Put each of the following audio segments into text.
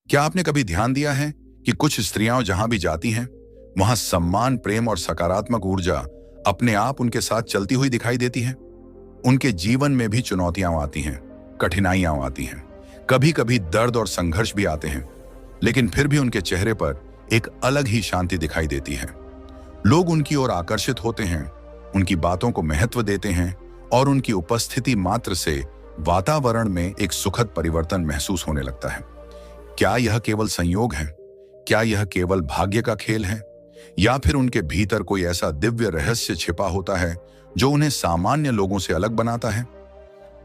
क्या आपने कभी ध्यान दिया है कि कुछ स्त्रियां जहां भी जाती हैं, वहां सम्मान, प्रेम और सकारात्मक ऊर्जा अपने आप उनके साथ चलती हुई दिखाई देती है? उनके जीवन में भी चुनौतियां आती हैं, कठिनाइयां आती हैं, कभी कभी दर्द और संघर्ष भी आते हैं, लेकिन फिर भी उनके चेहरे पर एक अलग ही शांति दिखाई देती है। लोग उनकी ओर आकर्षित होते हैं, उनकी बातों को महत्व देते हैं और उनकी उपस्थिति मात्र से वातावरण में एक सुखद परिवर्तन महसूस होने लगता है। क्या यह केवल संयोग है? क्या यह केवल भाग्य का खेल है? या फिर उनके भीतर कोई ऐसा दिव्य रहस्य छिपा होता है जो उन्हें सामान्य लोगों से अलग बनाता है?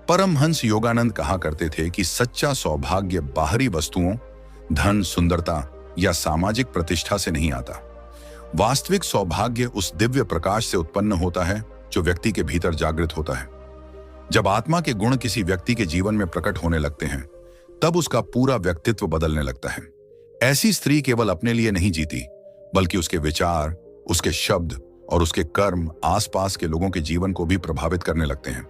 परमहंस योगानंद कहा करते थे कि सच्चा सौभाग्य बाहरी वस्तुओं, धन, सुंदरता या सामाजिक प्रतिष्ठा से नहीं आता। वास्तविक सौभाग्य उस दिव्य प्रकाश से उत्पन्न होता है जो व्यक्ति के भीतर जागृत होता है। जब आत्मा के गुण किसी व्यक्ति के जीवन में प्रकट होने लगते हैं, तब उसका पूरा व्यक्तित्व बदलने लगता है। ऐसी स्त्री केवल अपने लिए नहीं जीती, बल्कि उसके विचार, उसके शब्द और उसके कर्म आसपास के लोगों के जीवन को भी प्रभावित करने लगते हैं।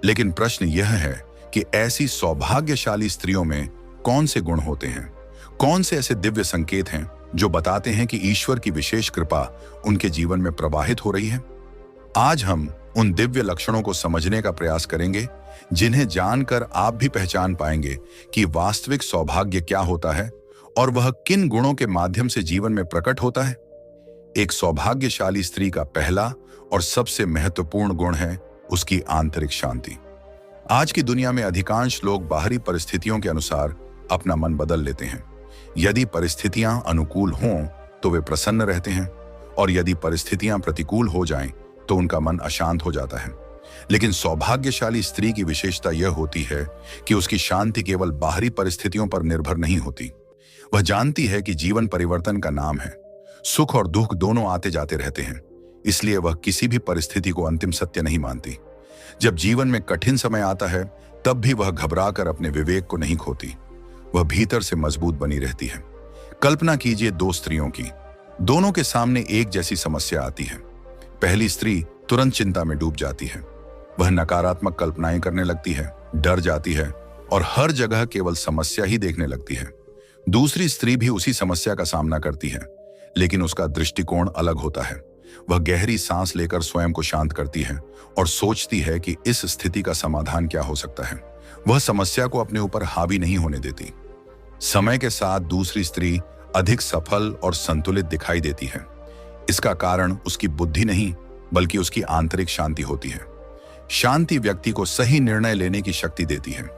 लेकिन प्रश्न यह है कि ऐसी सौभाग्यशाली स्त्रियों में कौन से गुण होते हैं? कौन से ऐसे दिव्य संकेत हैं जो बताते हैं कि ईश्वर की विशेष कृपा उनके जीवन में प्रवाहित हो रही है? आज हम उन दिव्य लक्षणों को समझने का प्रयास करेंगे, जिन्हें जानकर आप भी पहचान पाएंगे कि वास्तविक सौभाग्य क्या होता है और वह किन गुणों के माध्यम से जीवन में प्रकट होता है। एक सौभाग्यशाली स्त्री का पहला और सबसे महत्वपूर्ण गुण है उसकी आंतरिक शांति। आज की दुनिया में अधिकांश लोग बाहरी परिस्थितियों के अनुसार अपना मन बदल लेते हैं। यदि परिस्थितियां अनुकूल हों तो वे प्रसन्न रहते हैं, और यदि परिस्थितियां प्रतिकूल हो जाएं तो उनका मन अशांत हो जाता है। लेकिन सौभाग्यशाली स्त्री की विशेषता यह होती है कि उसकी शांति केवल बाहरी परिस्थितियों पर निर्भर नहीं होती। वह जानती है कि जीवन परिवर्तन का नाम है। सुख और दुख दोनों आते जाते रहते हैं, इसलिए वह किसी भी परिस्थिति को अंतिम सत्य नहीं मानती। जब जीवन में कठिन समय आता है, तब भी वह घबराकर अपने विवेक को नहीं खोती। वह भीतर से मजबूत बनी रहती है। कल्पना कीजिए दो स्त्रियों की, दोनों के सामने एक जैसी समस्या आती है। पहली स्त्री तुरंत चिंता में डूब जाती है। वह नकारात्मक कल्पनाएं करने लगती है, डर जाती है और हर जगह केवल समस्या ही देखने लगती है। दूसरी स्त्री भी उसी समस्या का सामना करती है, लेकिन उसका दृष्टिकोण अलग होता है। वह गहरी सांस लेकर स्वयं को शांत करती है और सोचती है कि इस स्थिति का समाधान क्या हो सकता है। वह समस्या को अपने ऊपर हावी नहीं होने देती। समय के साथ दूसरी स्त्री अधिक सफल और संतुलित दिखाई देती है। इसका कारण उसकी बुद्धि नहीं, बल्कि उसकी आंतरिक शांति होती है। शांति व्यक्ति को सही निर्णय लेने की शक्ति देती है।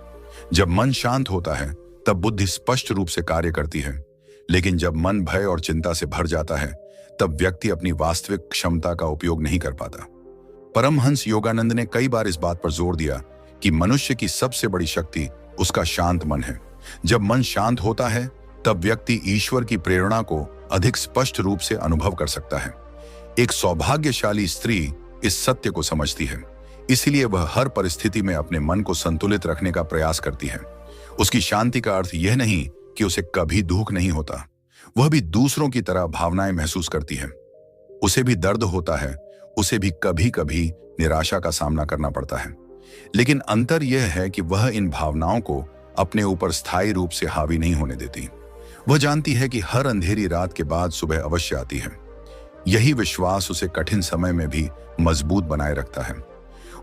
जब मन शांत होता है, तब बुद्धि स्पष्ट रूप से कार्य करती है। लेकिन जब मन भय और चिंता से भर जाता है, तब व्यक्ति अपनी वास्तविक क्षमता का उपयोग नहीं कर पाता। परमहंस योगानंद ने कई बार इस बात पर जोर दिया कि मनुष्य की सबसे बड़ी शक्ति उसका शांत मन है। जब मन शांत होता है, तब व्यक्ति ईश्वर की प्रेरणा को अधिक स्पष्ट रूप से अनुभव कर सकता है। एक सौभाग्यशाली स्त्री इस सत्य को समझती है, इसलिए वह हर परिस्थिति में अपने मन को संतुलित रखने का प्रयास करती है। उसकी शांति का अर्थ यह नहीं कि उसे कभी दुख नहीं होता। वह भी दूसरों की तरह भावनाएं महसूस करती है। उसे भी दर्द होता है, उसे भी कभी कभी निराशा का सामना करना पड़ता है। लेकिन अंतर यह है कि वह इन भावनाओं को अपने ऊपर स्थायी रूप से हावी नहीं होने देती। वह जानती है कि हर अंधेरी रात के बाद सुबह अवश्य आती है। यही विश्वास उसे कठिन समय में भी मजबूत बनाए रखता है।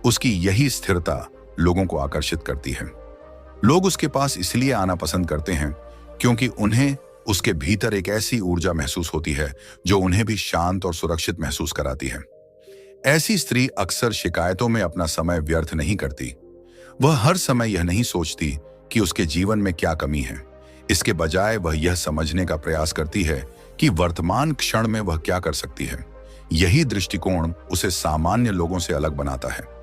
उसकी यही स्थिरता लोगों को आकर्षित करती है। लोग उसके पास इसलिए आना पसंद करते हैं क्योंकि उन्हें उसके भीतर एक ऐसी ऊर्जा महसूस होती है जो उन्हें भी शांत और सुरक्षित महसूस कराती है। ऐसी स्त्री अक्सर शिकायतों में अपना समय व्यर्थ नहीं करती। वह हर समय यह नहीं सोचती कि उसके जीवन में क्या कमी है। इसके बजाय वह यह समझने का प्रयास करती है कि वर्तमान क्षण में वह क्या कर सकती है। यही दृष्टिकोण उसे सामान्य लोगों से अलग बनाता है।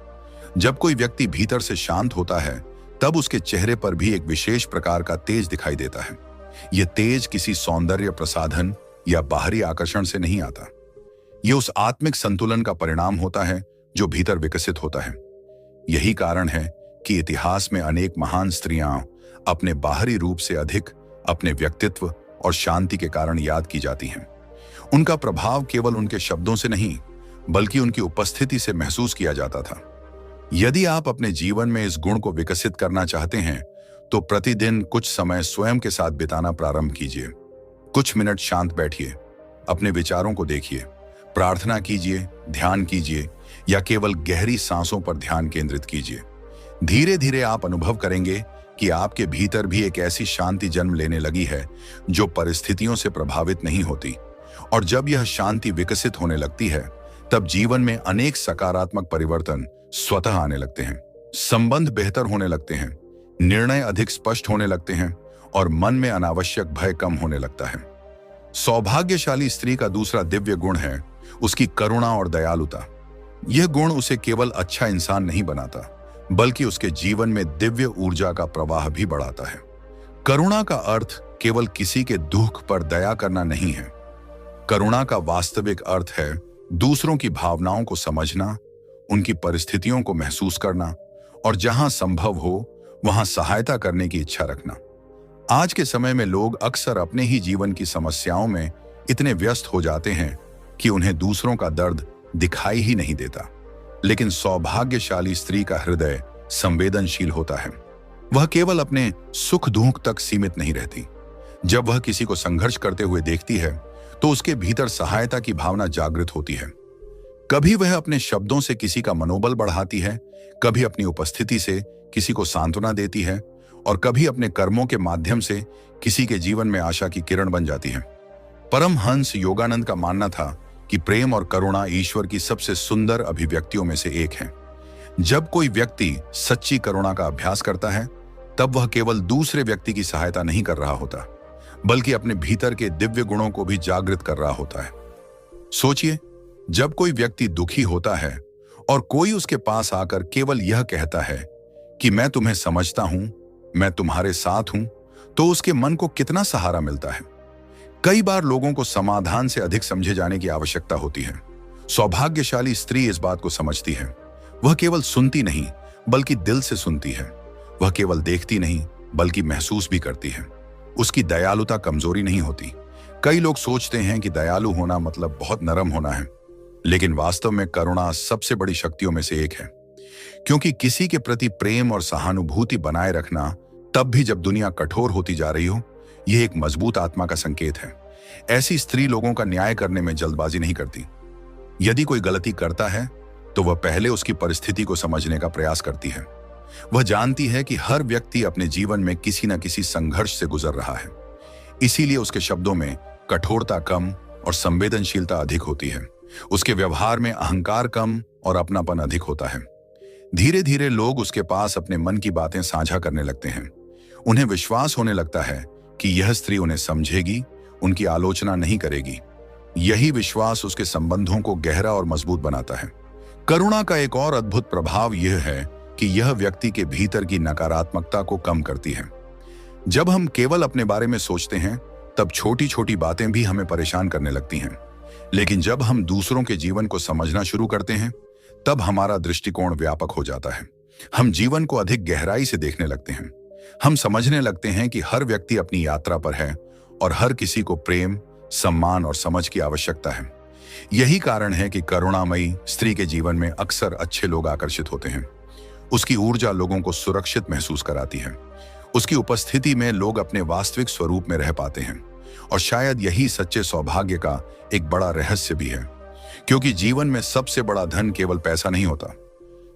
जब कोई व्यक्ति भीतर से शांत होता है, तब उसके चेहरे पर भी एक विशेष प्रकार का तेज दिखाई देता है। यह तेज किसी सौंदर्य प्रसाधन या बाहरी आकर्षण से नहीं आता। यह उस आत्मिक संतुलन का परिणाम होता है जो भीतर विकसित होता है। यही कारण है कि इतिहास में अनेक महान स्त्रियां अपने बाहरी रूप से अधिक अपने व्यक्तित्व और शांति के कारण याद की जाती हैं। उनका प्रभाव केवल उनके शब्दों से नहीं, बल्कि उनकी उपस्थिति से महसूस किया जाता था। यदि आप अपने जीवन में इस गुण को विकसित करना चाहते हैं, तो प्रतिदिन कुछ समय स्वयं के साथ बिताना प्रारंभ कीजिए। कुछ मिनट शांत बैठिए, अपने विचारों को देखिए, प्रार्थना कीजिए, ध्यान कीजिए या केवल गहरी सांसों पर ध्यान केंद्रित कीजिए। धीरे धीरे आप अनुभव करेंगे कि आपके भीतर भी एक ऐसी शांति जन्म लेने लगी है जो परिस्थितियों से प्रभावित नहीं होती। और जब यह शांति विकसित होने लगती है, तब जीवन में अनेक सकारात्मक परिवर्तन स्वतः आने लगते हैं। संबंध बेहतर होने लगते हैं, निर्णय अधिक स्पष्ट होने लगते हैं और मन में अनावश्यक भय कम होने लगता है। सौभाग्यशाली स्त्री का दूसरा दिव्य गुण है उसकी करुणा और दयालुता। यह गुण उसे केवल अच्छा इंसान नहीं बनाता, बल्कि उसके जीवन में दिव्य ऊर्जा का प्रवाह भी बढ़ाता है। करुणा का अर्थ केवल किसी के दुख पर दया करना नहीं है। करुणा का वास्तविक अर्थ है दूसरों की भावनाओं को समझना, उनकी परिस्थितियों को महसूस करना और जहां संभव हो वहां सहायता करने की इच्छा रखना। आज के समय में लोग अक्सर अपने ही जीवन की समस्याओं में इतने व्यस्त हो जाते हैं कि उन्हें दूसरों का दर्द दिखाई ही नहीं देता। लेकिन सौभाग्यशाली स्त्री का हृदय संवेदनशील होता है। वह केवल अपने सुख दुख तक सीमित नहीं रहती। जब वह किसी को संघर्ष करते हुए देखती है तो उसके भीतर सहायता की भावना जागृत होती है। कभी वह अपने शब्दों से किसी का मनोबल बढ़ाती है, कभी अपनी उपस्थिति से किसी को सांत्वना देती है और कभी अपने कर्मों के माध्यम से किसी के जीवन में आशा की किरण बन जाती है। परमहंस योगानंद का मानना था कि प्रेम और करुणा ईश्वर की सबसे सुंदर अभिव्यक्तियों में से एक है। जब कोई व्यक्ति सच्ची करुणा का अभ्यास करता है, तब वह केवल दूसरे व्यक्ति की सहायता नहीं कर रहा होता, बल्कि अपने भीतर के दिव्य गुणों को भी जागृत कर रहा होता है। सोचिए, जब कोई व्यक्ति दुखी होता है और कोई उसके पास आकर केवल यह कहता है कि मैं तुम्हें समझता हूं, मैं तुम्हारे साथ हूं, तो उसके मन को कितना सहारा मिलता है। कई बार लोगों को समाधान से अधिक समझे जाने की आवश्यकता होती है। सौभाग्यशाली स्त्री इस बात को समझती है। वह केवल सुनती नहीं, बल्कि दिल से सुनती है। वह केवल देखती नहीं, बल्कि महसूस भी करती है। उसकी दयालुता कमजोरी नहीं होती। कई लोग सोचते हैं कि दयालु होना मतलब बहुत नरम होना है, लेकिन वास्तव में करुणा सबसे बड़ी शक्तियों में से एक है। क्योंकि किसी के प्रति प्रेम और सहानुभूति बनाए रखना, तब भी जब दुनिया कठोर होती जा रही हो, यह एक मजबूत आत्मा का संकेत है। ऐसी स्त्री लोगों का न्याय करने में जल्दबाजी नहीं करती। यदि कोई गलती करता है तो वह पहले उसकी परिस्थिति को समझने का प्रयास करती है। वह जानती है कि हर व्यक्ति अपने जीवन में किसी न किसी संघर्ष से गुजर रहा है। इसीलिए उसके शब्दों में कठोरता कम और संवेदनशीलता अधिक होती है। उसके व्यवहार में अहंकार कम और अपनापन अधिक होता है। धीरे धीरे लोग उसके पास अपने मन की बातें साझा करने लगते हैं। उन्हें विश्वास होने लगता है कि यह स्त्री उन्हें समझेगी, उनकी आलोचना नहीं करेगी। यही विश्वास उसके संबंधों को गहरा और मजबूत बनाता है। करुणा का एक और अद्भुत प्रभाव यह है कि यह व्यक्ति के भीतर की नकारात्मकता को कम करती है। जब हम केवल अपने बारे में सोचते हैं, तब छोटी छोटी बातें भी हमें परेशान करने लगती हैं। लेकिन जब हम दूसरों के जीवन को समझना शुरू करते हैं, तब हमारा दृष्टिकोण व्यापक हो जाता है। हम जीवन को अधिक गहराई से देखने लगते हैं। हम समझने लगते हैं कि हर व्यक्ति अपनी यात्रा पर है और हर किसी को प्रेम, सम्मान और समझ की आवश्यकता है। यही कारण है कि करुणामयी स्त्री के जीवन में अक्सर अच्छे लोग आकर्षित होते हैं। उसकी ऊर्जा लोगों को सुरक्षित महसूस कराती है। उसकी उपस्थिति में लोग अपने वास्तविक स्वरूप में रह पाते हैं। और शायद यही सच्चे सौभाग्य का एक बड़ा रहस्य भी है। क्योंकि जीवन में सबसे बड़ा धन केवल पैसा नहीं होता।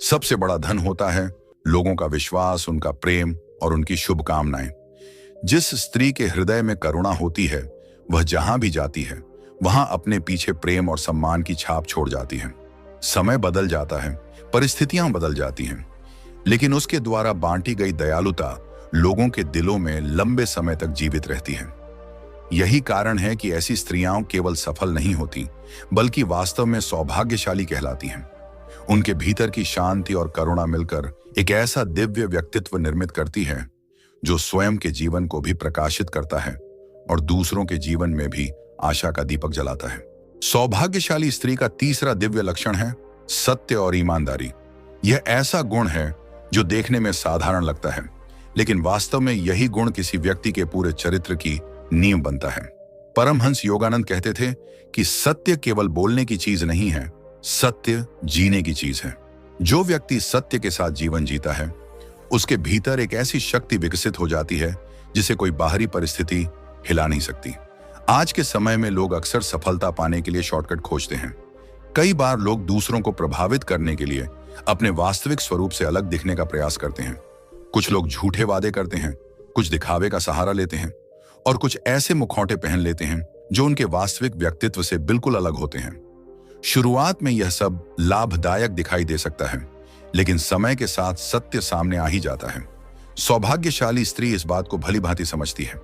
सबसे बड़ा धन होता है लोगों का विश्वास, उनका प्रेम और उनकी शुभकामनाएं। जिस स्त्री के हृदय में करुणा होती है, वह जहां भी जाती है, वहां अपने पीछे प्रेम और सम्मान की छाप छोड़ जाती है। समय बदल जाता है, परिस्थितियां बदल जाती हैं, लेकिन उसके द्वारा बांटी गई दयालुता लोगों के दिलों में लंबे समय तक जीवित रहती है। यही कारण है कि ऐसी स्त्रियां केवल सफल नहीं होती, बल्कि वास्तव में सौभाग्यशाली कहलाती हैं। उनके भीतर की शांति और करुणा मिलकर एक ऐसा दिव्य व्यक्तित्व निर्मित करती है जो स्वयं के जीवन को भी प्रकाशित करता है और दूसरों के जीवन में भी आशा का दीपक जलाता है। सौभाग्यशाली स्त्री का तीसरा दिव्य लक्षण है सत्य और ईमानदारी। यह ऐसा गुण है जो देखने में साधारण लगता है, लेकिन वास्तव में यही गुण किसी व्यक्ति के पूरे चरित्र की नींव बनता है। परमहंस योगानंद कहते थे कि सत्य केवल बोलने की चीज नहीं है, सत्य जीने की चीज है। जो व्यक्ति सत्य के साथ जीवन जीता है, उसके भीतर एक ऐसी शक्ति विकसित हो जाती है जिसे कोई बाहरी परिस्थिति हिला नहीं सकती। आज के समय में लोग अक्सर सफलता पाने के लिए शॉर्टकट खोजते हैं। कई बार लोग दूसरों को प्रभावित करने के लिए अपने वास्तविक स्वरूप से अलग दिखने का प्रयास करते हैं। कुछ लोग झूठे वादे करते हैं, कुछ दिखावे का सहारा लेते हैं और कुछ ऐसे मुखौटे पहन लेते हैं जो उनके वास्तविक व्यक्तित्व से बिल्कुल अलग होते हैं। शुरुआत में यह सब लाभदायक दिखाई दे सकता है, लेकिन समय के साथ सत्य सामने आ ही जाता है। सौभाग्यशाली स्त्री इस बात को भली भांति समझती है।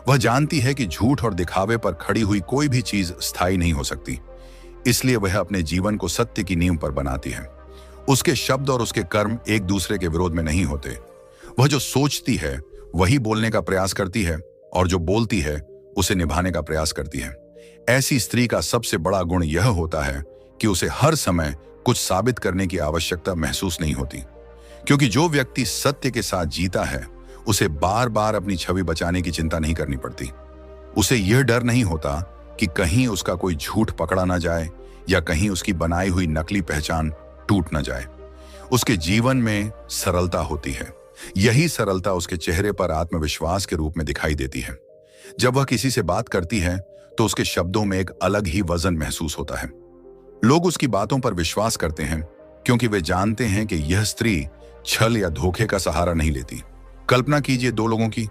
वह जानती है कि झूठ और दिखावे पर खड़ी हुई कोई भी चीज स्थायी नहीं हो सकती। इसलिए वह अपने जीवन को सत्य की नींव पर बनाती है। उसके शब्द और उसके कर्म एक दूसरे के विरोध में नहीं होते। वह जो सोचती है वही बोलने का प्रयास करती है और जो बोलती है उसे निभाने का प्रयास करती है। ऐसी स्त्री का सबसे बड़ा गुण यह होता है कि उसे हर समय कुछ साबित करने की आवश्यकता महसूस नहीं होती, क्योंकि जो व्यक्ति सत्य के साथ जीता है उसे बार बार अपनी छवि बचाने की चिंता नहीं करनी पड़ती। उसे यह डर नहीं होता कि कहीं उसका कोई झूठ पकड़ा ना जाए या कहीं उसकी बनाई हुई नकली पहचान टूट ना जाए। उसके जीवन में सरलता होती है। यही सरलता उसके चेहरे पर आत्मविश्वास के रूप में दिखाई देती है। जब वह किसी से बात करती है तो उसके शब्दों में एक अलग ही वजन महसूस होता है। लोग उसकी बातों पर विश्वास करते हैं क्योंकि वे जानते हैं कि यह स्त्री छल या धोखे का सहारा नहीं लेती। कल्पना कीजिए दो लोगों की।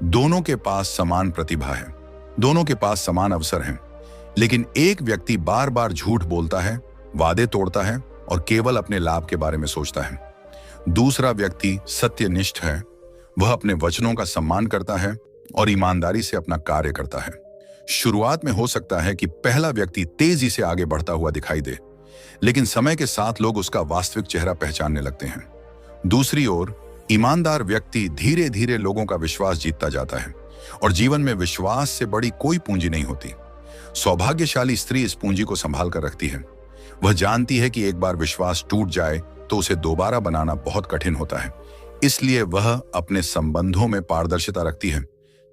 दोनों के पास समान प्रतिभा है, दोनों के पास समान अवसर हैं, लेकिन एक व्यक्ति बार बार झूठ बोलता है, वादे तोड़ता है और केवल अपने लाभ के बारे में सोचता है। दूसरा व्यक्ति सत्यनिष्ठ है, वह अपने वचनों का सम्मान करता है और ईमानदारी से अपना कार्य करता है। शुरुआत में हो सकता है कि पहला व्यक्ति तेजी से आगे बढ़ता हुआ दिखाई दे, लेकिन समय के साथ लोग उसका वास्तविक चेहरा पहचानने लगते हैं। दूसरी ओर ईमानदार व्यक्ति धीरे धीरे लोगों का विश्वास जीतता जाता है और जीवन में विश्वास से बड़ी कोई पूंजी नहीं होती। सौभाग्यशाली स्त्री इस पूंजी को संभाल कर रखती है। वह जानती है कि एक बार विश्वास टूट जाए तो उसे दोबारा बनाना बहुत कठिन होता है। इसलिए वह अपने संबंधों में पारदर्शिता रखती है।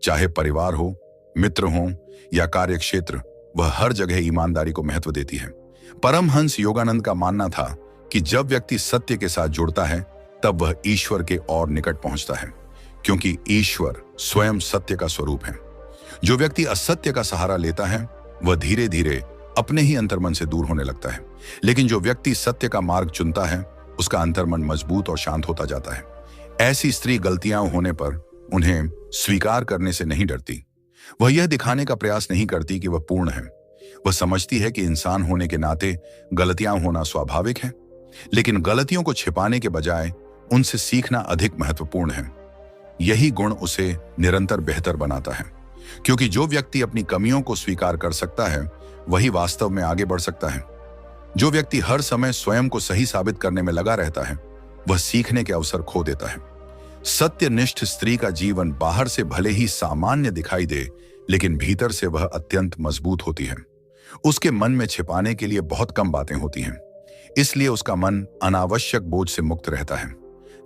चाहे परिवार हो, मित्र हो या कार्यक्षेत्र, वह हर जगह ईमानदारी को महत्व देती है। परमहंस योगानंद का मानना था कि जब व्यक्ति सत्य के साथ जुड़ता है तब वह ईश्वर के और निकट पहुंचता है, क्योंकि ईश्वर स्वयं सत्य का स्वरूप है। जो व्यक्ति असत्य का सहारा लेता है वह धीरे धीरे अपने ही अंतर्मन से दूर होने लगता है, लेकिन जो व्यक्ति सत्य का मार्ग चुनता है उसका अंतर्मन मजबूत और शांत होता जाता है। ऐसी स्त्री गलतियां होने पर उन्हें स्वीकार करने से नहीं डरती। वह यह दिखाने का प्रयास नहीं करती कि वह पूर्ण है। वह समझती है कि इंसान होने के नाते गलतियां होना स्वाभाविक है, लेकिन गलतियों को छिपाने के बजाय उनसे सीखना अधिक महत्वपूर्ण है। यही गुण उसे निरंतर बेहतर बनाता है, क्योंकि जो व्यक्ति अपनी कमियों को स्वीकार कर सकता है वही वास्तव में आगे बढ़ सकता है। जो व्यक्ति हर समय स्वयं को सही साबित करने में लगा रहता है वह सीखने के अवसर खो देता है। सत्यनिष्ठ स्त्री का जीवन बाहर से भले ही सामान्य दिखाई दे, लेकिन भीतर से वह अत्यंत मजबूत होती है। उसके मन में छिपाने के लिए बहुत कम बातें होती हैं, इसलिए उसका मन अनावश्यक बोझ से मुक्त रहता है।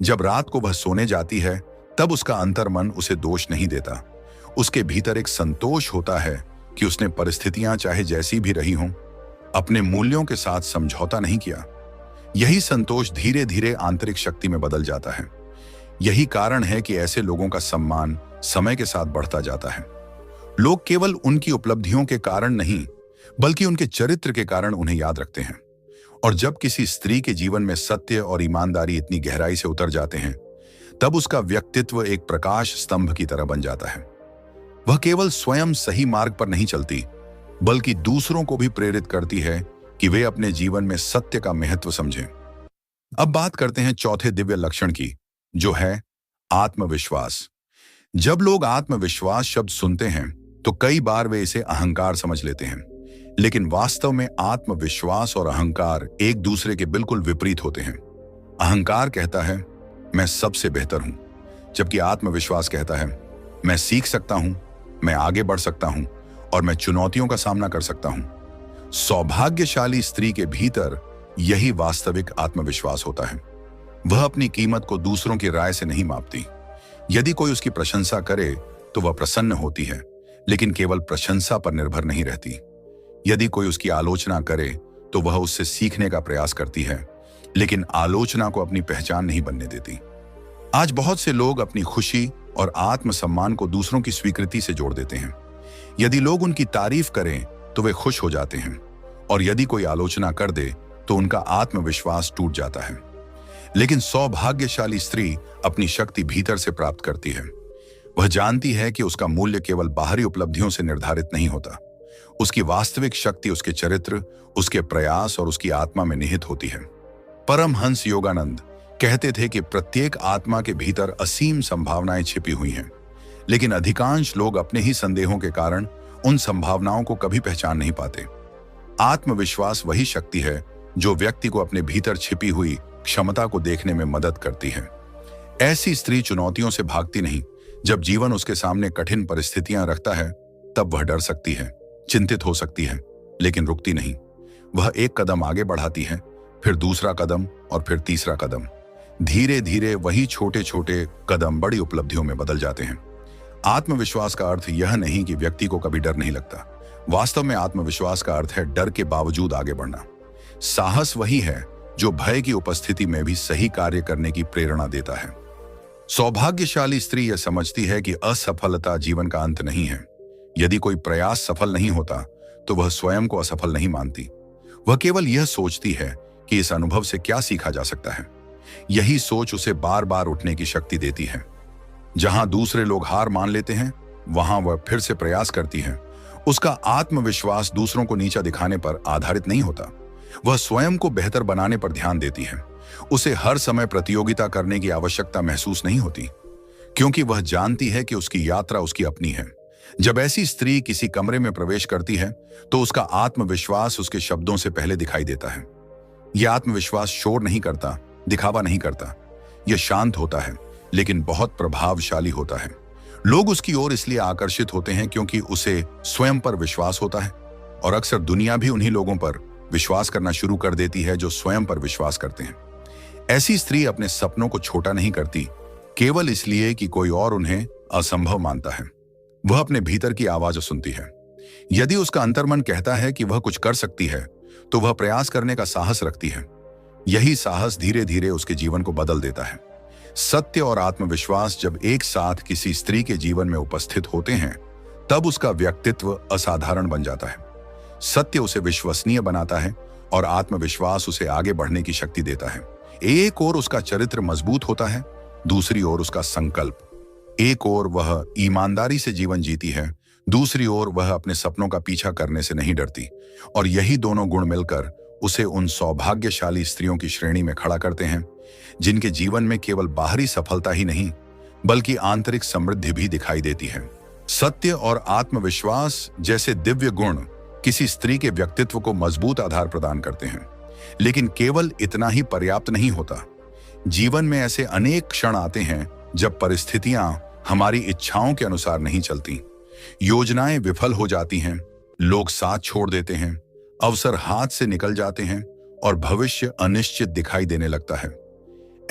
जब रात को वह सोने जाती है तब उसका अंतर्मन उसे दोष नहीं देता। उसके भीतर एक संतोष होता है कि उसने परिस्थितियां चाहे जैसी भी रही हों, अपने मूल्यों के साथ समझौता नहीं किया। यही संतोष धीरे धीरे आंतरिक शक्ति में बदल जाता है। यही कारण है कि ऐसे लोगों का सम्मान समय के साथ बढ़ता जाता है। लोग केवल उनकी उपलब्धियों के कारण नहीं, बल्कि उनके चरित्र के कारण उन्हें याद रखते हैं। और जब किसी स्त्री के जीवन में सत्य और ईमानदारी इतनी गहराई से उतर जाते हैं तब उसका व्यक्तित्व एक प्रकाश स्तंभ की तरह बन जाता है। वह केवल स्वयं सही मार्ग पर नहीं चलती, बल्कि दूसरों को भी प्रेरित करती है कि वे अपने जीवन में सत्य का महत्व समझें। अब बात करते हैं चौथे दिव्य लक्षण की, जो है आत्मविश्वास। जब लोग आत्मविश्वास शब्द सुनते हैं तो कई बार वे इसे अहंकार समझ लेते हैं, लेकिन वास्तव में आत्मविश्वास और अहंकार एक दूसरे के बिल्कुल विपरीत होते हैं। अहंकार कहता है मैं सबसे बेहतर हूं, जबकि आत्मविश्वास कहता है मैं सीख सकता हूं, मैं आगे बढ़ सकता हूं और मैं चुनौतियों का सामना कर सकता हूं। सौभाग्यशाली स्त्री के भीतर यही वास्तविक आत्मविश्वास होता है। वह अपनी कीमत को दूसरों की राय से नहीं मापती। यदि कोई उसकी प्रशंसा करे तो वह प्रसन्न होती है, लेकिन केवल प्रशंसा पर निर्भर नहीं रहती। यदि कोई उसकी आलोचना करे तो वह उससे सीखने का प्रयास करती है, लेकिन आलोचना को अपनी पहचान नहीं बनने देती। आज बहुत से लोग अपनी खुशी और आत्मसम्मान को दूसरों की स्वीकृति से जोड़ देते हैं। यदि लोग उनकी तारीफ करें तो वे खुश हो जाते हैं, और यदि कोई आलोचना कर दे तो उनका आत्मविश्वास टूट जाता है। लेकिन सौभाग्यशाली स्त्री अपनी शक्ति भीतर से प्राप्त करती है। वह जानती है कि उसका मूल्य केवल बाहरी उपलब्धियों से निर्धारित नहीं होता। उसकी वास्तविक शक्ति उसके चरित्र, उसके प्रयास और उसकी आत्मा में निहित होती है। परमहंस योगानंद कहते थे कि प्रत्येक आत्मा के भीतर असीम संभावनाएं छिपी हुई हैं, लेकिन अधिकांश लोग अपने ही संदेहों के कारण उन संभावनाओं को कभी पहचान नहीं पाते। आत्मविश्वास वही शक्ति है जो व्यक्ति को अपने भीतर छिपी हुई क्षमता को देखने में मदद करती है। ऐसी स्त्री चुनौतियों से भागती नहीं। जब जीवन उसके सामने कठिन परिस्थितियां रखता है तब वह डर सकती है, चिंतित हो सकती है, लेकिन रुकती नहीं। वह एक कदम आगे बढ़ाती है, फिर दूसरा कदम और फिर तीसरा कदम। धीरे धीरे वही छोटे छोटे कदम बड़ी उपलब्धियों में बदल जाते हैं। आत्मविश्वास का अर्थ यह नहीं कि व्यक्ति को कभी डर नहीं लगता। वास्तव में आत्मविश्वास का अर्थ है डर के बावजूद आगे बढ़ना। साहस वही है जो भय की उपस्थिति में भी सही कार्य करने की प्रेरणा देता है। सौभाग्यशाली स्त्री यह समझती है कि असफलता जीवन का अंत नहीं है। यदि कोई प्रयास सफल नहीं होता तो वह स्वयं को असफल नहीं मानती। वह केवल यह सोचती है कि इस अनुभव से क्या सीखा जा सकता है। यही सोच उसे बार बार उठने की शक्ति देती है। जहां दूसरे लोग हार मान लेते हैं, वहां वह फिर से प्रयास करती है। उसका आत्मविश्वास दूसरों को नीचा दिखाने पर आधारित नहीं होता। वह स्वयं को बेहतर बनाने पर ध्यान देती है। उसे हर समय प्रतियोगिता करने की आवश्यकता महसूस नहीं होती, क्योंकि वह जानती है कि उसकी यात्रा उसकी अपनी है। जब ऐसी स्त्री किसी कमरे में प्रवेश करती है तो उसका आत्मविश्वास उसके शब्दों से पहले दिखाई देता है। यह आत्मविश्वास शोर नहीं करता, दिखावा नहीं करता। यह शांत होता है, लेकिन बहुत प्रभावशाली होता है। लोग उसकी ओर इसलिए आकर्षित होते हैं क्योंकि उसे स्वयं पर विश्वास होता है, और अक्सर दुनिया भी उन्हीं लोगों पर विश्वास करना शुरू कर देती है जो स्वयं पर विश्वास करते हैं। ऐसी स्त्री अपने सपनों को छोटा नहीं करती केवल इसलिए कि कोई और उन्हें असंभव मानता है। वह अपने भीतर की आवाज सुनती है। यदि उसका अंतर्मन कहता है कि वह कुछ कर सकती है तो वह प्रयास करने का साहस रखती है। यही साहस धीरे धीरे उसके जीवन को बदल देता है। सत्य और आत्मविश्वास जब एक साथ किसी स्त्री के जीवन में उपस्थित होते हैं तब उसका व्यक्तित्व असाधारण बन जाता है। सत्य उसे विश्वसनीय बनाता है और आत्मविश्वास उसे आगे बढ़ने की शक्ति देता है। एक ओर उसका चरित्र मजबूत होता है, दूसरी ओर उसका संकल्प। एक ओर वह ईमानदारी से जीवन जीती है, दूसरी ओर वह अपने सपनों का पीछा करने से नहीं डरती। और यही दोनों गुण मिलकर उसे उन सौभाग्यशाली स्त्रियों की श्रेणी में खड़ा करते हैं जिनके जीवन में केवल बाहरी सफलता ही नहीं बल्कि आंतरिक समृद्धि भी दिखाई देती है। सत्य और आत्मविश्वास जैसे दिव्य गुण किसी स्त्री के व्यक्तित्व को मजबूत आधार प्रदान करते हैं, लेकिन केवल इतना ही पर्याप्त नहीं होता। जीवन में ऐसे अनेक क्षण आते हैं जब परिस्थितियां हमारी इच्छाओं के अनुसार नहीं चलती। योजनाएं विफल हो जाती हैं, लोग साथ छोड़ देते हैं, अवसर हाथ से निकल जाते हैं और भविष्य अनिश्चित दिखाई देने लगता है।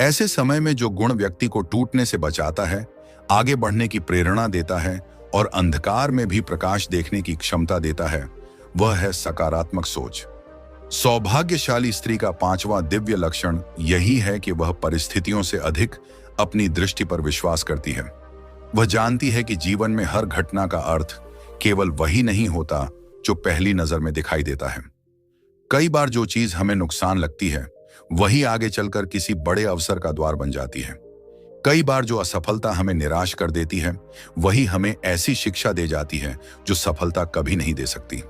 ऐसे समय में जो गुण व्यक्ति को टूटने से बचाता है, आगे बढ़ने की प्रेरणा देता है और अंधकार में भी प्रकाश देखने की क्षमता देता है, वह है सकारात्मक सोच। सौभाग्यशाली स्त्री का पांचवां दिव्य लक्षण यही है कि वह परिस्थितियों से अधिक अपनी दृष्टि पर विश्वास करती है। वह जानती है कि जीवन में हर घटना का अर्थ केवल वही नहीं होता जो पहली नजर में दिखाई देता है। कई बार जो चीज हमें नुकसान लगती है वही आगे चलकर किसी बड़े अवसर का द्वार बन जाती है। कई बार जो असफलता हमें निराश कर देती है वही हमें ऐसी शिक्षा दे जाती है जो सफलता कभी नहीं दे सकती।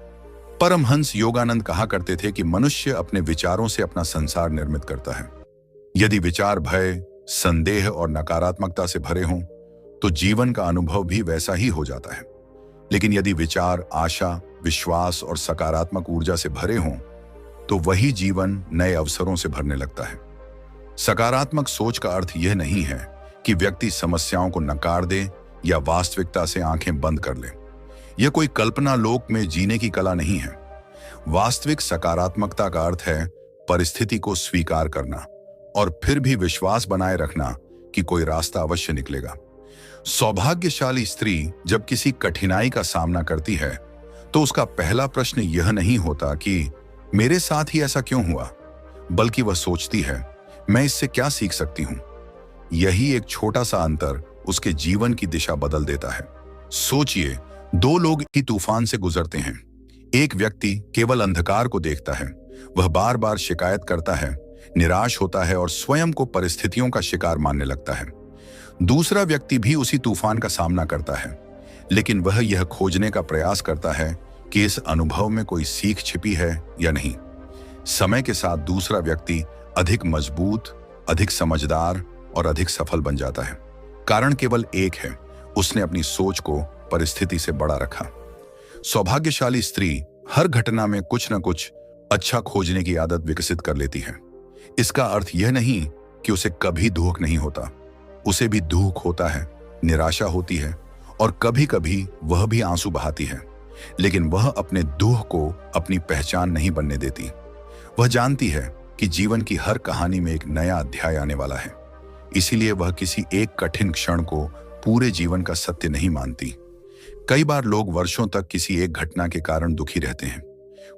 परमहंस योगानंद कहा करते थे कि मनुष्य अपने विचारों से अपना संसार निर्मित करता है। यदि विचार भय, संदेह और नकारात्मकता से भरे हों तो जीवन का अनुभव भी वैसा ही हो जाता है। लेकिन यदि विचार आशा, विश्वास और सकारात्मक ऊर्जा से भरे हों तो वही जीवन नए अवसरों से भरने लगता है। सकारात्मक सोच का अर्थ यह नहीं है कि व्यक्ति समस्याओं को नकार दे या वास्तविकता से आंखें बंद कर ले। यह कोई कल्पना लोक में जीने की कला नहीं है। वास्तविक सकारात्मकता का अर्थ है परिस्थिति को स्वीकार करना और फिर भी विश्वास बनाए रखना कि कोई रास्ता अवश्य निकलेगा। सौभाग्यशाली स्त्री जब किसी कठिनाई का सामना करती है तो उसका पहला प्रश्न यह नहीं होता कि मेरे साथ ही ऐसा क्यों हुआ, बल्कि वह सोचती है मैं इससे क्या सीख सकती हूं। यही एक छोटा सा अंतर उसके जीवन की दिशा बदल देता है। सोचिए, दो लोग की तूफान से गुजरते हैं। एक व्यक्ति केवल अंधकार को देखता है, वह बार बार शिकायत करता है, निराश होता है और स्वयं को परिस्थितियों का शिकार मानने लगता है। दूसरा व्यक्ति भी उसी तूफान का सामना करता है, लेकिन वह यह खोजने का प्रयास करता है कि इस अनुभव में कोई सीख छिपी है या नहीं। समय के साथ दूसरा व्यक्ति अधिक मजबूत, अधिक समझदार और अधिक सफल बन जाता है। कारण केवल एक है, उसने अपनी सोच को परिस्थिति से बड़ा रखा। सौभाग्यशाली स्त्री हर घटना में कुछ न कुछ अच्छा खोजने की आदत विकसित कर लेती है। इसका अर्थ यह नहीं कि उसे कभी दुख नहीं होता, उसे भी दुख होता है, निराशा होती है और कभी कभी वह भी आंसू बहाती है, लेकिन वह अपने दुख को अपनी पहचान नहीं बनने देती। वह जानती है कि जीवन की हर कहानी में एक नया अध्याय आने वाला है, इसीलिए वह किसी एक कठिन क्षण को पूरे जीवन का सत्य नहीं मानती। कई बार लोग वर्षों तक किसी एक घटना के कारण दुखी रहते हैं।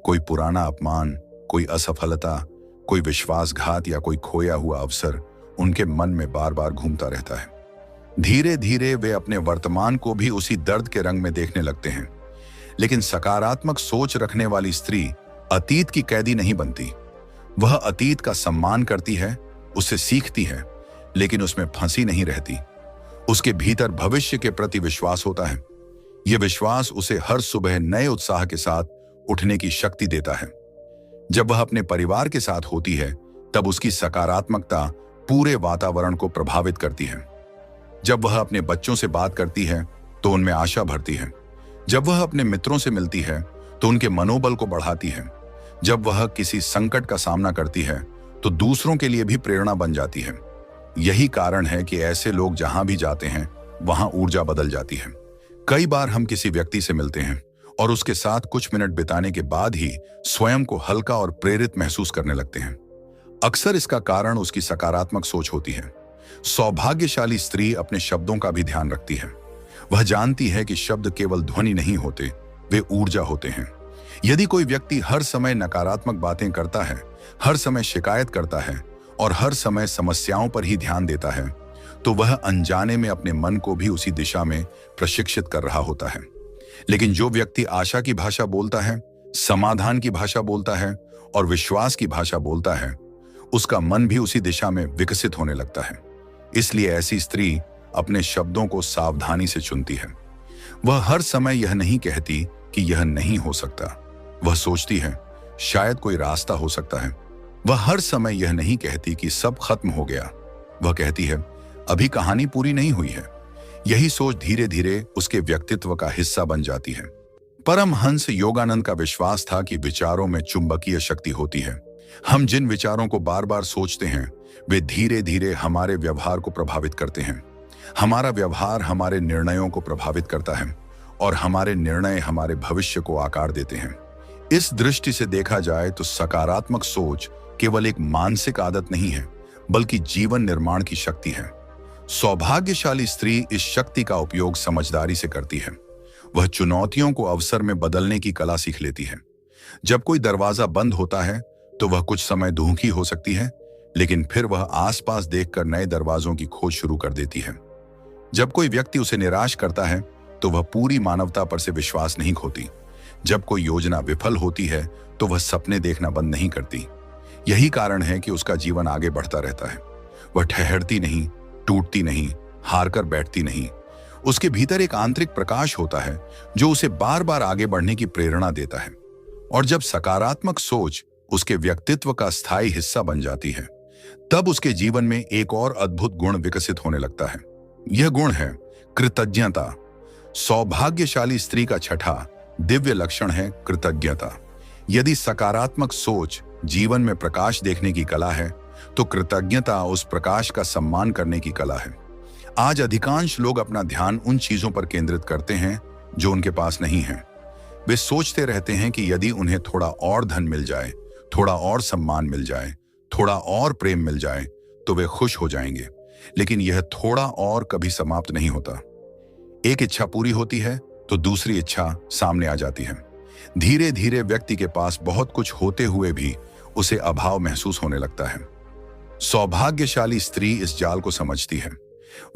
कोई पुराना अपमान, कोई असफलता, कोई विश्वासघात या कोई खोया हुआ अवसर उनके मन में बार बार घूमता रहता है। धीरे धीरे वे अपने वर्तमान को भी उसी दर्द के रंग में देखने लगते हैं। लेकिन सकारात्मक सोच रखने वाली स्त्री अतीत की कैदी नहीं बनती। वह अतीत का सम्मान करती है, उससे सीखती है, लेकिन उसमें फंसी नहीं रहती। उसके भीतर भविष्य के प्रति विश्वास होता है। यह विश्वास उसे हर सुबह नए उत्साह के साथ उठने की शक्ति देता है। जब वह अपने परिवार के साथ होती है, तब उसकी सकारात्मकता पूरे वातावरण को प्रभावित करती है। जब वह अपने बच्चों से बात करती है तो उनमें आशा भरती है। जब वह अपने मित्रों से मिलती है तो उनके मनोबल को बढ़ाती है। जब वह किसी संकट का सामना करती है तो दूसरों के लिए भी प्रेरणा बन जाती है। यही कारण है कि ऐसे लोग जहां भी जाते हैं वहां ऊर्जा बदल जाती है। कई बार हम किसी व्यक्ति से मिलते हैं और उसके साथ कुछ मिनट बिताने के बाद ही स्वयं को हल्का और प्रेरित महसूस करने लगते हैं। अक्सर इसका कारण उसकी सकारात्मक सोच होती है। सौभाग्यशाली स्त्री अपने शब्दों का भी ध्यान रखती है। वह जानती है कि शब्द केवल ध्वनि नहीं होते, वे ऊर्जा होते हैं। यदि कोई व्यक्ति हर समय नकारात्मक बातें करता है, हर समय शिकायत करता है और हर समय समस्याओं पर ही ध्यान देता है, तो वह अनजाने में अपने मन को भी उसी दिशा में प्रशिक्षित कर रहा होता है। लेकिन जो व्यक्ति आशा की भाषा बोलता है, समाधान की भाषा बोलता है और विश्वास की भाषा बोलता है, उसका मन भी उसी दिशा में विकसित होने लगता है। इसलिए ऐसी स्त्री अपने शब्दों को सावधानी से चुनती है। वह हर समय यह नहीं कहती कि यह नहीं हो सकता। वह सोचती है शायद कोई रास्ता हो सकता है। वह हर समय यह नहीं कहती कि सब खत्म हो गया। वह कहती है अभी कहानी पूरी नहीं हुई है। यही सोच धीरे धीरे उसके व्यक्तित्व का हिस्सा बन जाती है। परमहंस योगानंद का विश्वास था कि विचारों में चुंबकीय शक्ति होती है। हम जिन विचारों को बार बार सोचते हैं वे धीरे धीरे हमारे व्यवहार को प्रभावित करते हैं। हमारा व्यवहार हमारे निर्णयों को प्रभावित करता है और हमारे निर्णय हमारे भविष्य को आकार देते हैं। इस दृष्टि से देखा जाए तो सकारात्मक सोच केवल एक मानसिक आदत नहीं है, बल्कि जीवन निर्माण की शक्ति है। सौभाग्यशाली स्त्री इस शक्ति का उपयोग समझदारी से करती है। वह चुनौतियों को अवसर में बदलने की कला सीख लेती है। जब कोई दरवाजा बंद होता है तो वह कुछ समय दुखी हो सकती है, लेकिन फिर वह आसपास देखकर नए दरवाजों की खोज शुरू कर देती है। जब कोई व्यक्ति उसे निराश करता है तो वह पूरी मानवता पर से विश्वास नहीं खोती। जब कोई योजना विफल होती है तो वह सपने देखना बंद नहीं करती। यही कारण है कि उसका जीवन आगे बढ़ता रहता है। वह ठहरती नहीं, टूटती नहीं, हार कर बैठती नहीं। उसके भीतर एक आंतरिक प्रकाश होता है जो उसे बार बार आगे बढ़ने की प्रेरणा देता है। और जब सकारात्मक सोच उसके व्यक्तित्व का स्थायी हिस्सा बन जाती है, तब उसके जीवन में एक और अद्भुत गुण विकसित होने लगता है। यह गुण है कृतज्ञता। सौभाग्यशाली स्त्री का छठा दिव्य लक्षण है कृतज्ञता। यदि सकारात्मक सोच जीवन में प्रकाश देखने की कला है, तो कृतज्ञता उस प्रकाश का सम्मान करने की कला है। आज अधिकांश लोग अपना ध्यान उन चीजों पर केंद्रित करते हैं जो उनके पास नहीं है। वे सोचते रहते हैं कि यदि उन्हें थोड़ा और धन मिल जाए, थोड़ा और सम्मान मिल जाए, थोड़ा और प्रेम मिल जाए, तो वे खुश हो जाएंगे। लेकिन यह थोड़ा और कभी समाप्त नहीं होता। एक इच्छा पूरी होती है तो दूसरी इच्छा सामने आ जाती है। धीरे धीरे व्यक्ति के पास बहुत कुछ होते हुए भी उसे अभाव महसूस होने लगता है। सौभाग्यशाली स्त्री इस जाल को समझती है।